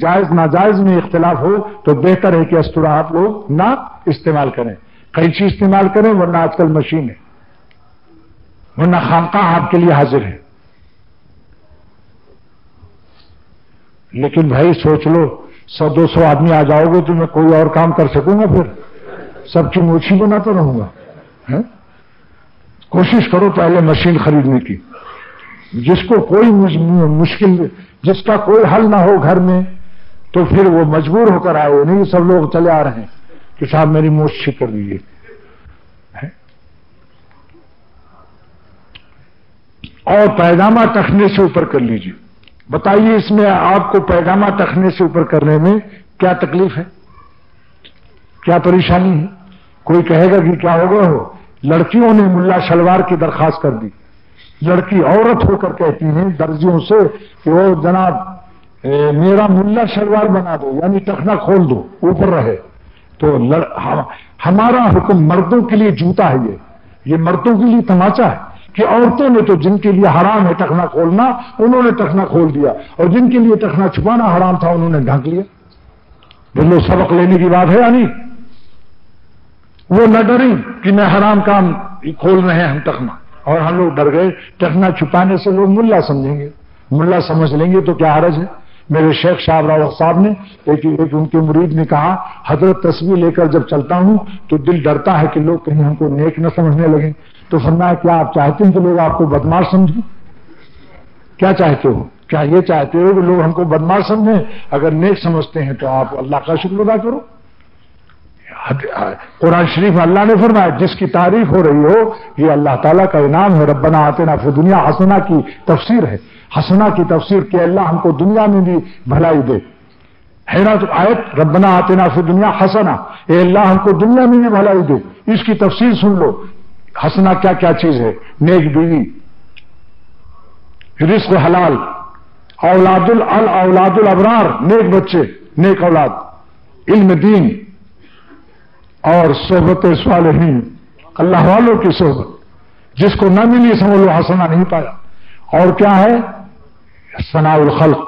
جائز ناجائز میں اختلاف ہو تو بہتر ہے کہ استرا آپ لوگ نہ استعمال کریں، قینچی استعمال کریں، ورنہ آج کل مشین ہے، ورنہ خانقاہ آپ کے لیے حاضر ہے. لیکن بھائی سوچ لو 100-200 آدمی آ جاؤ گے تو میں کوئی اور کام کر سکوں گا؟ پھر سب کی موچھی بناتا رہوں گا. کوشش کرو پہلے مشین خریدنے کی. جس کو کوئی مشکل، جس کا کوئی حل نہ ہو گھر میں، تو پھر وہ مجبور ہو کر آئے. نہیں سب لوگ چلے آ رہے ہیں کہ صاحب میری موچھ ٹھیک کر دیجیے. اور پیجامہ ٹخنے سے اوپر کر لیجیے. بتائیے اس میں آپ کو پیجامہ ٹخنے سے اوپر کرنے میں کیا تکلیف ہے، کیا پریشانی ہے؟ کوئی کہے گا کہ کیا ہو گیا ہو؟ لڑکیوں نے ملا شلوار کی درخواست کر دی. لڑکی عورت ہو کر کہتی ہیں درزیوں سے کہ وہ جناب میرا ملا شلوار بنا دو، یعنی ٹخنا کھول دو اوپر رہے. تو ہمارا حکم مردوں کے لیے جوتا ہے، یہ مردوں کے لیے تماچا ہے کہ عورتوں نے تو جن کے لیے حرام ہے ٹخنا کھولنا انہوں نے ٹخنا کھول دیا، اور جن کے لیے ٹخنا چھپانا حرام تھا انہوں نے ڈھانک لیا. بولو سبق لینے کی بات ہے یا نہیں؟ وہ نہ ڈریں کہ میں حرام کام کھول رہے ہیں ہم ٹخنا، اور ہم لوگ ڈر گئے. ٹخنا چھپانے سے لوگ ملا سمجھیں گے، ملا سمجھ لیں گے تو کیا حرج ہے؟ میرے شیخ صاحب راوق صاحب نے ایک ان کے مرید نے کہا حضرت تسبیح لے کر جب چلتا ہوں تو دل ڈرتا ہے کہ لوگ کہیں ہم کو نیک نہ سمجھنے لگیں. تو فرمایا کیا آپ چاہتے ہیں کہ لوگ آپ کو بدماش سمجھیں؟ کیا چاہتے ہو؟ کیا یہ چاہتے ہو کہ لوگ ہم کو بدماش سمجھیں؟ اگر نیک سمجھتے ہیں تو آپ اللہ کا شکر ادا کرو. قرآن شریف میں اللہ نے فرمایا جس کی تعریف ہو رہی ہو یہ اللہ تعالیٰ کا انعام ہے. ربنا آتنا فی دنیا حسنہ کی تفسیر ہے، حسنہ کی تفسیر کہ اللہ ہم کو دنیا میں بھی بھلائی دے. ہے نا تو آیت ربنا آتنا فی دنیا حسنہ، اے اللہ ہم کو دنیا میں بھی بھلائی دے. اس کی تفسیر سن لو. حسنہ کیا کیا چیز ہے؟ نیک بیوی، رزق حلال، اولاد الابرار، نیک بچے، نیک اولاد، علم دین، اور صحبت صالحین، اللہ والوں کی صحبت. جس کو نہ ملی سمجھ لو حسنہ نہیں پایا. اور کیا ہے؟ ثناء الخلق،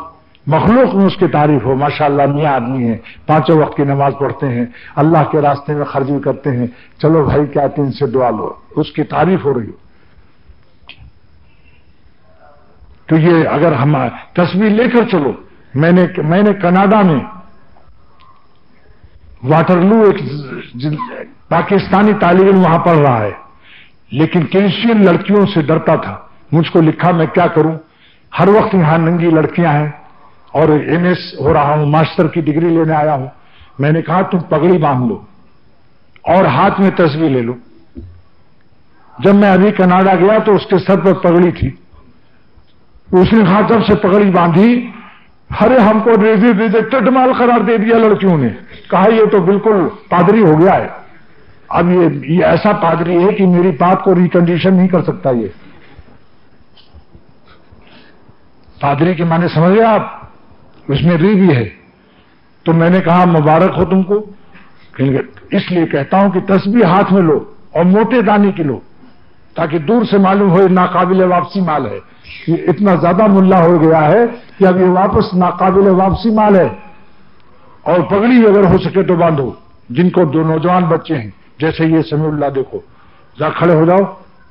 مخلوق میں اس کی تعریف ہو. ماشاءاللہ میاں آدمی ہیں، 5 وقت کی نماز پڑھتے ہیں، اللہ کے راستے میں خرچ بھی کرتے ہیں، چلو بھائی کیا ان سے دعا لو، اس کی تعریف ہو رہی ہو. تو یہ اگر ہم تصویر لے کر چلو. میں نے کینیڈا میں واٹرلو ایک پاکستانی طالب علم وہاں پڑھ رہا ہے، لیکن کرسچین لڑکیوں سے ڈرتا تھا. مجھ کو لکھا میں کیا کروں، ہر وقت یہاں ننگی لڑکیاں ہیں اور ایم ایس ہو رہا ہوں، ماسٹر کی ڈگری لینے آیا ہوں. میں نے کہا تم پگڑی باندھ لو اور ہاتھ میں تصویر لے لو. جب میں ابھی کینیڈا گیا تو اس کے سر پر پگڑی تھی. اس نے کہا جب سے پگڑی باندھی، ارے ہم کو ریجیکٹڈ مال قرار دے دیا لڑکیوں نے. کہا یہ تو بالکل پادری ہو گیا ہے. اب یہ ایسا پادری ہے کہ میری بات کو ریکنڈیشن نہیں کر سکتا. یہ پادری کے معنی سمجھ گئے آپ؟ اس میں ری بھی ہے. تو میں نے کہا مبارک ہو تم کو، اس لیے کہتا ہوں کہ تسبیح ہاتھ میں لو اور موٹے دانے کی لو، تاکہ دور سے معلوم ہو ناقابل واپسی مال ہے. یہ اتنا زیادہ ملا ہو گیا ہے کہ اب یہ واپس ناقابل واپسی مال ہے. اور پگڑی اگر ہو سکے تو باندھو. جن کو 2 نوجوان بچے ہیں جیسے یہ سمیع اللہ، دیکھو ذرا کھڑے ہو جاؤ،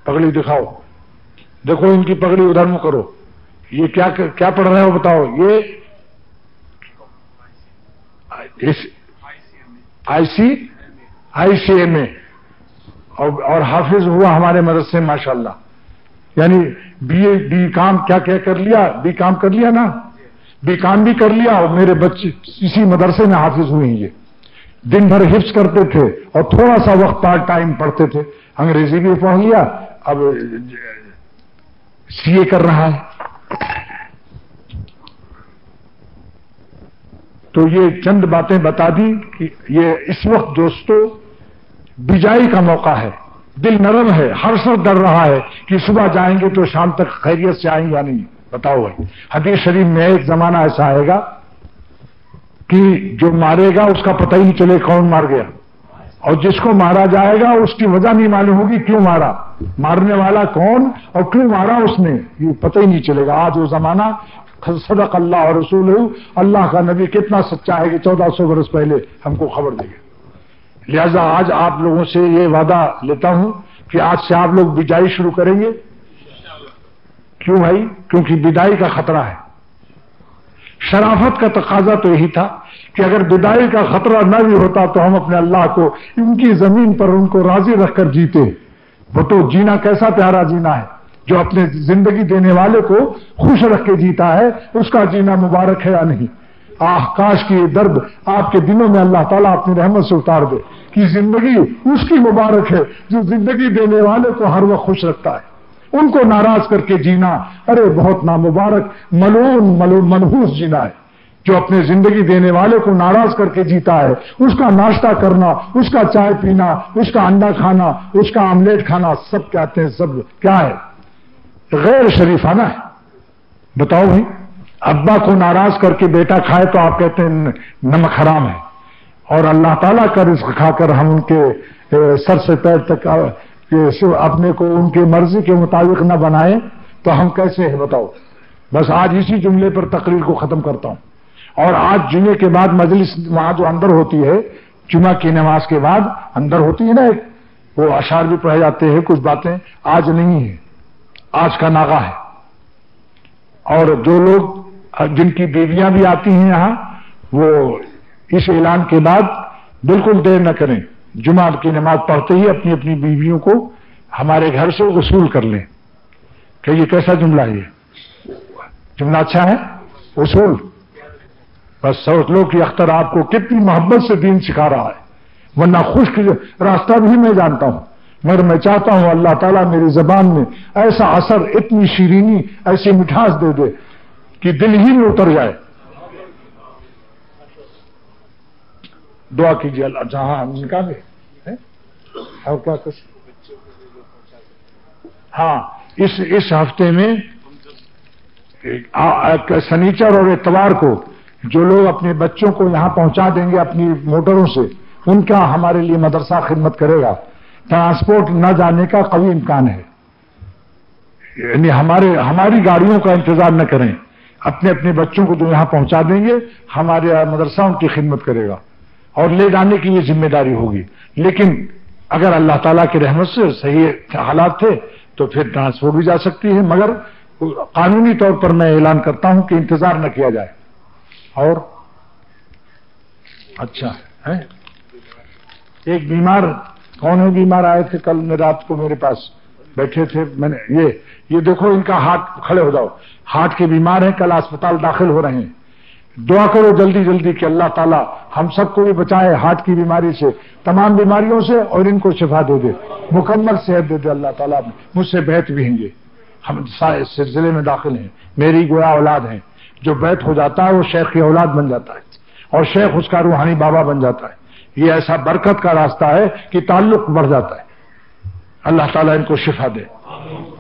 پگڑی دکھاؤ. دیکھو ان کی پگڑی ادھر میں کرو. یہ کیا پڑھ رہے ہو بتاؤ؟ یہ آئی سی ایم اے اور حافظ ہوا ہمارے مدرسے میں ماشاءاللہ. یعنی بی کام کیا کر لیا، بی کام کر لیا نا، بی کام بھی کر لیا. اور میرے بچے اسی مدرسے میں حافظ ہوئے ہیں. یہ دن بھر حفظ کرتے تھے اور تھوڑا سا وقت پارٹ ٹائم پڑھتے تھے. انگریزی بھی پڑھ لیا، اب سی اے کر رہا ہے. تو یہ چند باتیں بتا دی کہ یہ اس وقت دوستو بجائی کا موقع ہے. دل نرم ہے، ہر شخص ڈر رہا ہے کہ صبح جائیں گے تو شام تک خیریت سے آئیں یا نہیں. بتاؤ بھائی، حدیث شریف میں ایک زمانہ ایسا آئے گا کہ جو مارے گا اس کا پتہ ہی نہیں چلے کون مار گیا، اور جس کو مارا جائے گا اس کی وجہ نہیں معلوم ہوگی کیوں مارا، مارنے والا کون اور کیوں مارا اس نے، یہ پتہ ہی نہیں چلے گا. آج وہ زمانہ صدق اللہ اور رسول، اللہ کا نبی کتنا سچا ہے کہ 1400 برس پہلے ہم کو خبر دے گا. لہذا آج آپ لوگوں سے یہ وعدہ لیتا ہوں کہ آج سے آپ لوگ بجائی شروع کریں گے. کیوں بھائی؟ کیونکہ بدائی کا خطرہ ہے. شرافت کا تقاضا تو یہی تھا کہ اگر بدائی کا خطرہ نہ بھی ہوتا تو ہم اپنے اللہ کو ان کی زمین پر ان کو راضی رکھ کر جیتے. وہ تو جینا کیسا پیارا جینا ہے، جو اپنے زندگی دینے والے کو خوش رکھ کے جیتا ہے، اس کا جینا مبارک ہے یا نہیں؟ کاش کی یہ درد آپ کے دلوں میں اللہ تعالیٰ اپنی رحمت سے اتار دے کہ زندگی اس کی مبارک ہے جو زندگی دینے والے کو ہر وقت خوش رکھتا ہے. ان کو ناراض کر کے جینا ارے بہت نامبارک ملعون منحوس جینا ہے. جو اپنے زندگی دینے والے کو ناراض کر کے جیتا ہے، اس کا ناشتہ کرنا، اس کا چائے پینا، اس کا انڈا کھانا، اس کا آملیٹ کھانا، سب کہتے ہیں سب کیا ہے؟ غیر شریفانہ ہے. بتاؤ بھائی، ابا کو ناراض کر کے بیٹا کھائے تو آپ کہتے ہیں نمک حرام ہے، اور اللہ تعالیٰ کا رزق کھا کر ہم ان کے سر سے پیر تک اپنے کو ان کے مرضی کے مطابق نہ بنائیں تو ہم کیسے ہیں بتاؤ. بس آج اسی جملے پر تقریر کو ختم کرتا ہوں. اور آج جمعے کے بعد مجلس وہاں جو اندر ہوتی ہے، جمعہ کی نماز کے بعد اندر ہوتی ہے نا، وہ اشعار بھی پڑھے جاتے ہیں، کچھ باتیں آج نہیں ہیں، آج کا ناغہ ہے. اور جو لوگ جن کی بیویاں بھی آتی ہیں یہاں، وہ اس اعلان کے بعد بالکل دیر نہ کریں، جمعہ کی نماز پڑھتے ہی اپنی اپنی بیویوں کو ہمارے گھر سے وصول کر لیں. کہ یہ کیسا جملہ ہے؟ یہ جملہ اچھا ہے، وصول. بس سوچ لو کہ اختر آپ کو کتنی محبت سے دین سکھا رہا ہے، ورنہ خشک راستہ بھی میں جانتا ہوں، مگر میں چاہتا ہوں اللہ تعالیٰ میری زبان میں ایسا اثر، اتنی شیرینی، ایسی مٹھاس دے دے کہ دل ہی میں اتر جائے. دعا کیجیے اللہ. جہاں نکاح میں اور کیا کچھ، ہاں اس ہفتے میں سنیچر اور اتوار کو جو لوگ اپنے بچوں کو یہاں پہنچا دیں گے اپنی موٹروں سے، ان کا ہمارے لیے مدرسہ خدمت کرے گا. ٹرانسپورٹ نہ جانے کا قوی امکان ہے. یعنی ہماری گاڑیوں کا انتظار نہ کریں، اپنے اپنے بچوں کو جو یہاں پہنچا دیں گے، ہمارے مدرسہ ان کی خدمت کرے گا اور لے جانے کی بھی ذمہ داری ہوگی. لیکن اگر اللہ تعالیٰ کی رحمت سے صحیح حالات تھے تو پھر ٹرانسپورٹ بھی جا سکتی ہے، مگر قانونی طور پر میں اعلان کرتا ہوں کہ انتظار نہ کیا جائے. اور اچھا ہے ایک بیمار، کون ہے بیمار آئے تھے کل میں رات کو میرے پاس بیٹھے تھے، میں نے یہ دیکھو ان کا ہارٹ، کھڑے ہو جاؤ، ہارٹ کے بیمار ہیں، کل اسپتال داخل ہو رہے ہیں. دعا کرو جلدی جلدی کہ اللہ تعالیٰ ہم سب کو بھی بچائے ہارٹ کی بیماری سے، تمام بیماریوں سے، اور ان کو شفا دے دے، مکمل صحت دے دے اللہ تعالیٰ. مجھ سے بیعت بھی ہیں، ہم اس سلسلے میں داخل ہیں، میری گویا اولاد ہیں. جو بیعت ہو جاتا ہے وہ شیخ کی اولاد بن جاتا ہے اور شیخ اس کا روحانی بابا بن جاتا ہے. یہ ایسا برکت کا راستہ ہے کہ تعلق بڑھ جاتا ہے. اللہ تعالیٰ ان کو شفا دے.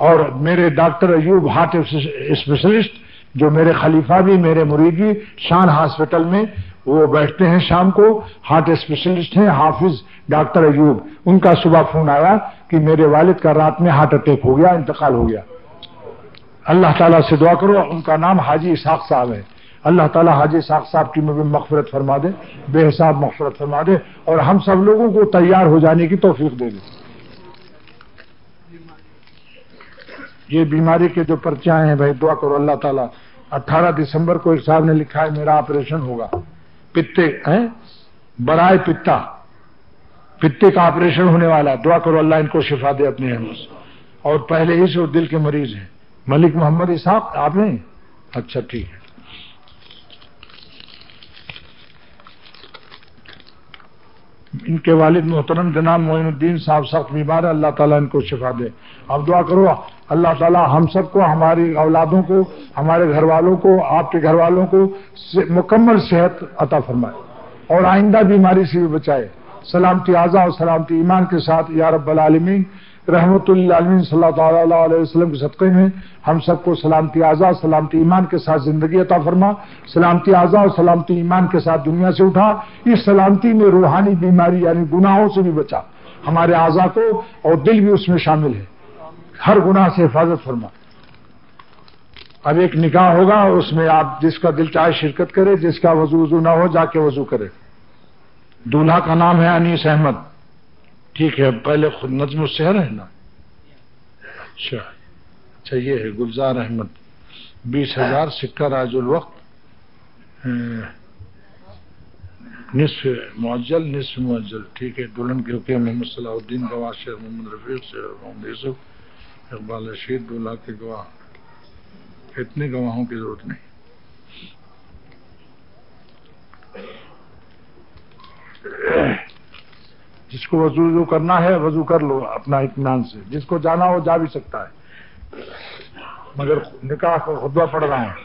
اور میرے ڈاکٹر ایوب ہارٹ اسپیشلسٹ جو میرے خلیفہ بھی، میرے مرید بھی، شان ہاسپٹل میں وہ بیٹھتے ہیں شام کو، ہارٹ اسپیشلسٹ ہیں حافظ ڈاکٹر ایوب. ان کا صبح فون آیا کہ میرے والد کا رات میں ہارٹ اٹیک ہو گیا، انتقال ہو گیا. اللہ تعالیٰ سے دعا کرو، ان کا نام حاجی اسحاق صاحب ہے. اللہ تعالیٰ حاجی اسحاق صاحب کی مغفرت فرما دے، بے حساب مغفرت فرما دے، اور ہم سب لوگوں کو تیار ہو جانے کی توفیق دے دے. یہ بیماری کے جو پرچے آئے ہیں بھائی دعا کرو اللہ تعالیٰ. 18 دسمبر کو ایک صاحب نے لکھا ہے میرا آپریشن ہوگا، پتے ہیں برائے پتے کا آپریشن ہونے والا ہے. دعا کرو اللہ ان کو شفا دے اپنے رحمت سے. اور پہلے ہی سے وہ دل کے مریض ہیں. ملک محمد اسحاق آپ ہیں؟ اچھا ٹھیک ہے. ان کے والد محترم جناب معین الدین صاحب سخت بیمار ہے، اللہ تعالیٰ ان کو شفا دے. آپ دعا کرو اللہ تعالیٰ ہم سب کو، ہماری اولادوں کو، ہمارے گھر والوں کو، آپ کے گھر والوں کو مکمل صحت عطا فرمائے اور آئندہ بیماری سے بھی بچائے. سلامتی اعضاء اور سلامتی ایمان کے ساتھ یا رب العالمین. رحمت للعالمین صلی اللہ تعالی علیہ وسلم کے صدقے میں ہم سب کو سلامتی اعضاء سلامتی ایمان کے ساتھ زندگی عطا فرما. سلامتی اعضاء اور سلامتی ایمان کے ساتھ دنیا سے اٹھا. اس سلامتی میں روحانی بیماری یعنی گناہوں سے بھی بچا ہمارے اعضاء کو، اور دل بھی اس میں شامل ہے، ہر گناہ سے حفاظت فرما. اب ایک نکاح ہوگا، اس میں آپ جس کا دل چاہے شرکت کرے، جس کا وضو نہ ہو جا کے وضو کرے. دولہا کا نام ہے انیس احمد. ٹھیک ہے، پہلے خود نظم السحر ہے نا. اچھا یہ ہے گلزار احمد. 20,000 سکہ راج الوقت، نصف معجل. ٹھیک ہے. دلہن کے رقیہ محمد صلاح الدین گواہ، شیخ محمد رفیق، شیخ محمد یوسف، اقبال رشید. دولہا کے گواہ، اتنے گواہوں کی ضرورت نہیں. جس کو وضو کرنا ہے وضو کر لو اپنا اطمینان سے، جس کو جانا ہو جا بھی سکتا ہے، مگر نکاح کا خطبہ پڑھ رہا ہوں.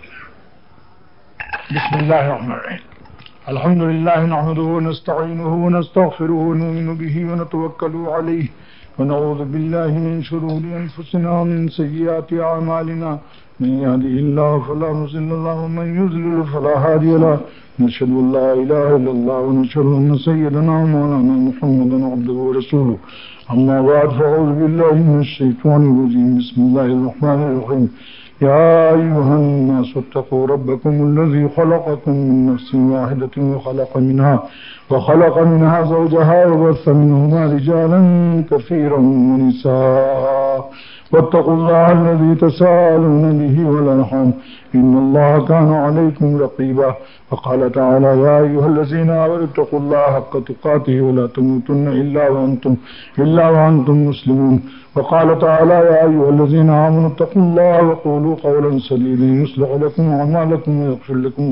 بسم اللہ الرحمن الرحیم. الحمد للہ نحمده ونستعینه ونستغفره ونؤمن به ونتوکل علیہ ونعوذ باللہ من شرور انفسنا ومن سیئات اعمالنا. من يهده الله فلا مضل له ومن يضلل فلا هادي له. نشهد ان لا اله الا الله ونشهد ان سيدنا ومولانا محمدا عبده ورسوله. اما بعد فاعوذ بالله من الشيطان الرجيم. بسم الله الرحمن الرحيم. يا ايها الناس اتقوا ربكم الذي خلقكم من نفس واحدة وخلق منها زوجها وبث منهما رجالا كثيرا ونساء. واتقوا الله الذي تساءلون به والأرحام إن الله كان عليكم رقيبا. وقال تعالى يا أيها الذين آمنوا اتقوا الله حق تقاته ولا تموتن إلا وأنتم مسلمون. وقال تعالى يا أيها الذين آمنوا اتقوا الله وقولوا قولا سديدا يصلح لكم أعمالكم ويغفر لكم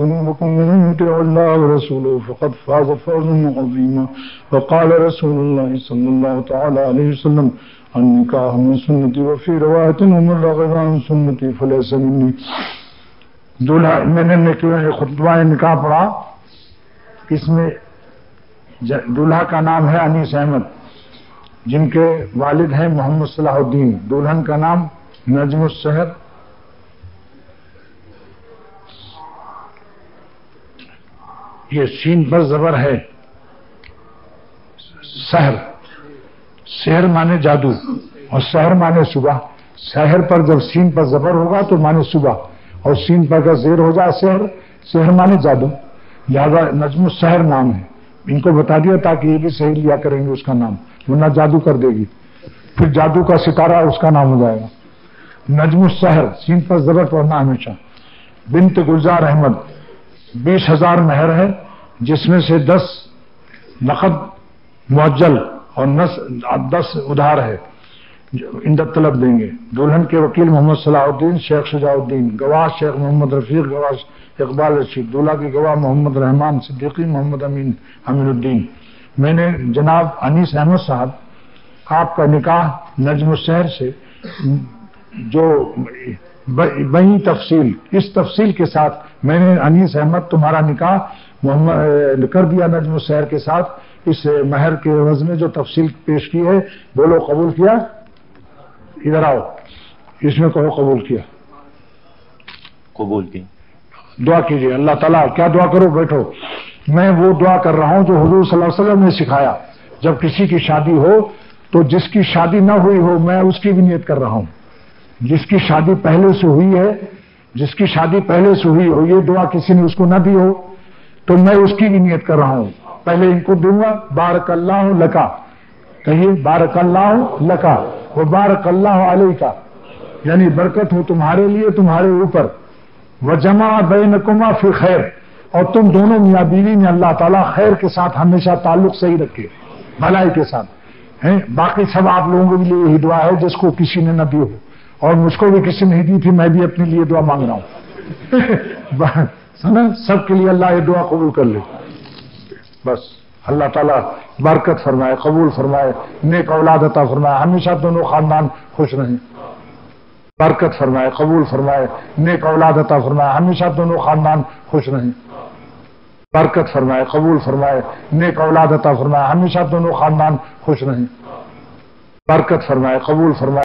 ذنوبكم ومن يطع الله ورسوله فقد فاز فوزا عظيما. وقال رسول الله صلى الله تعالى عليه وسلم النکاح من سنتی وفی روایت ومن رغب عن سنتی فلیس منی. دولہا میں نے خطبہ نکاح پڑھا، اس میں دولہا کا نام ہے انیس احمد جن کے والد ہیں محمد صلاح الدین. دلہن کا نام نجم السحر. یہ سین پر زبر ہے. سحر، سحر مانے جادو. اور سحر مانے صبح. سحر پر جب سین پر زبر ہوگا تو مانے صبح, اور سین پر اگر زیر ہو جائے سحر, سحر مانے جادو. لہذا نجم السحر نام ہے. ان کو بتا دیا تاکہ یہ بھی صحیح لیا کریں گے اس کا نام, ورنہ جادو کر دے گی, پھر جادو کا ستارہ اس کا نام ہو جائے گا. نجم السحر سین پر زبر پڑھنا ہمیشہ. بنت گلزار احمد 20,000 مہر ہے, جس میں سے 10 نقد معجل اور 10 ادھار ہے. اندت طلب دیں گے. دلہن کے وکیل محمد صلاح الدین شیخ شجاع الدین, گواہ شیخ محمد رفیق, گواہ اقبال رشید, دولہا کی گواہ محمد رحمان صدیقی, محمد امین الدین. میں نے جناب انیس احمد صاحب آپ کا نکاح نجم السحر سے جو وہی تفصیل, اس تفصیل کے ساتھ میں نے انیس احمد تمہارا نکاح کر دیا نجم السحر کے ساتھ. اس مہر کے عوض میں جو تفصیل پیش کی ہے, بولو قبول کیا. ادھر آؤ, اس میں کہو قبول کیا. قبول کیا. دعا کیجیے. اللہ تعالیٰ کیا دعا کرو, بیٹھو. میں وہ دعا کر رہا ہوں جو حضور صلی اللہ علیہ وسلم نے سکھایا. جب کسی کی شادی ہو تو جس کی شادی نہ ہوئی ہو میں اس کی بھی نیت کر رہا ہوں. جس کی شادی پہلے سے ہوئی ہے, جس کی شادی پہلے سے ہوئی ہو, یہ دعا کسی نے اس کو نہ دی ہو تو میں اس کی بھی نیت کر رہا ہوں. پہلے ان کو دوں گا. بارک اللہ لکا, کہیے بارک اللہ لکا و بارک اللہ علیکا, یعنی برکت ہو تمہارے لیے تمہارے اوپر. وجمع بینکما فی خیر, اور تم دونوں میاں بیوی میں اللہ تعالیٰ خیر کے ساتھ ہمیشہ تعلق صحیح رکھے, بھلائی کے ساتھ. باقی سب آپ لوگوں کے لیے یہی دعا ہے جس کو کسی نے نہ دی ہو, اور مجھ کو بھی کسی نے نہیں دی تھی, میں بھی اپنے لیے دعا مانگ رہا ہوں. سنا, سب کے لیے اللہ یہ دعا قبول کر لے. بس اللہ تعالیٰ برکت فرمائے, قبول فرمائے, نیک اولاد عطا فرمائے, ہمیشہ دونوں خاندان خوش رہیں. برکت فرمائے, قبول فرمائے, نیک اولاد عطا فرمائے, ہمیشہ دونوں خاندان خوش رہیں. برکت فرمائے, قبول فرمائے, نیک اولاد عطا فرمائے, ہمیشہ دونوں خاندان خوش رہیں. برکت فرمائے, قبول فرمائے.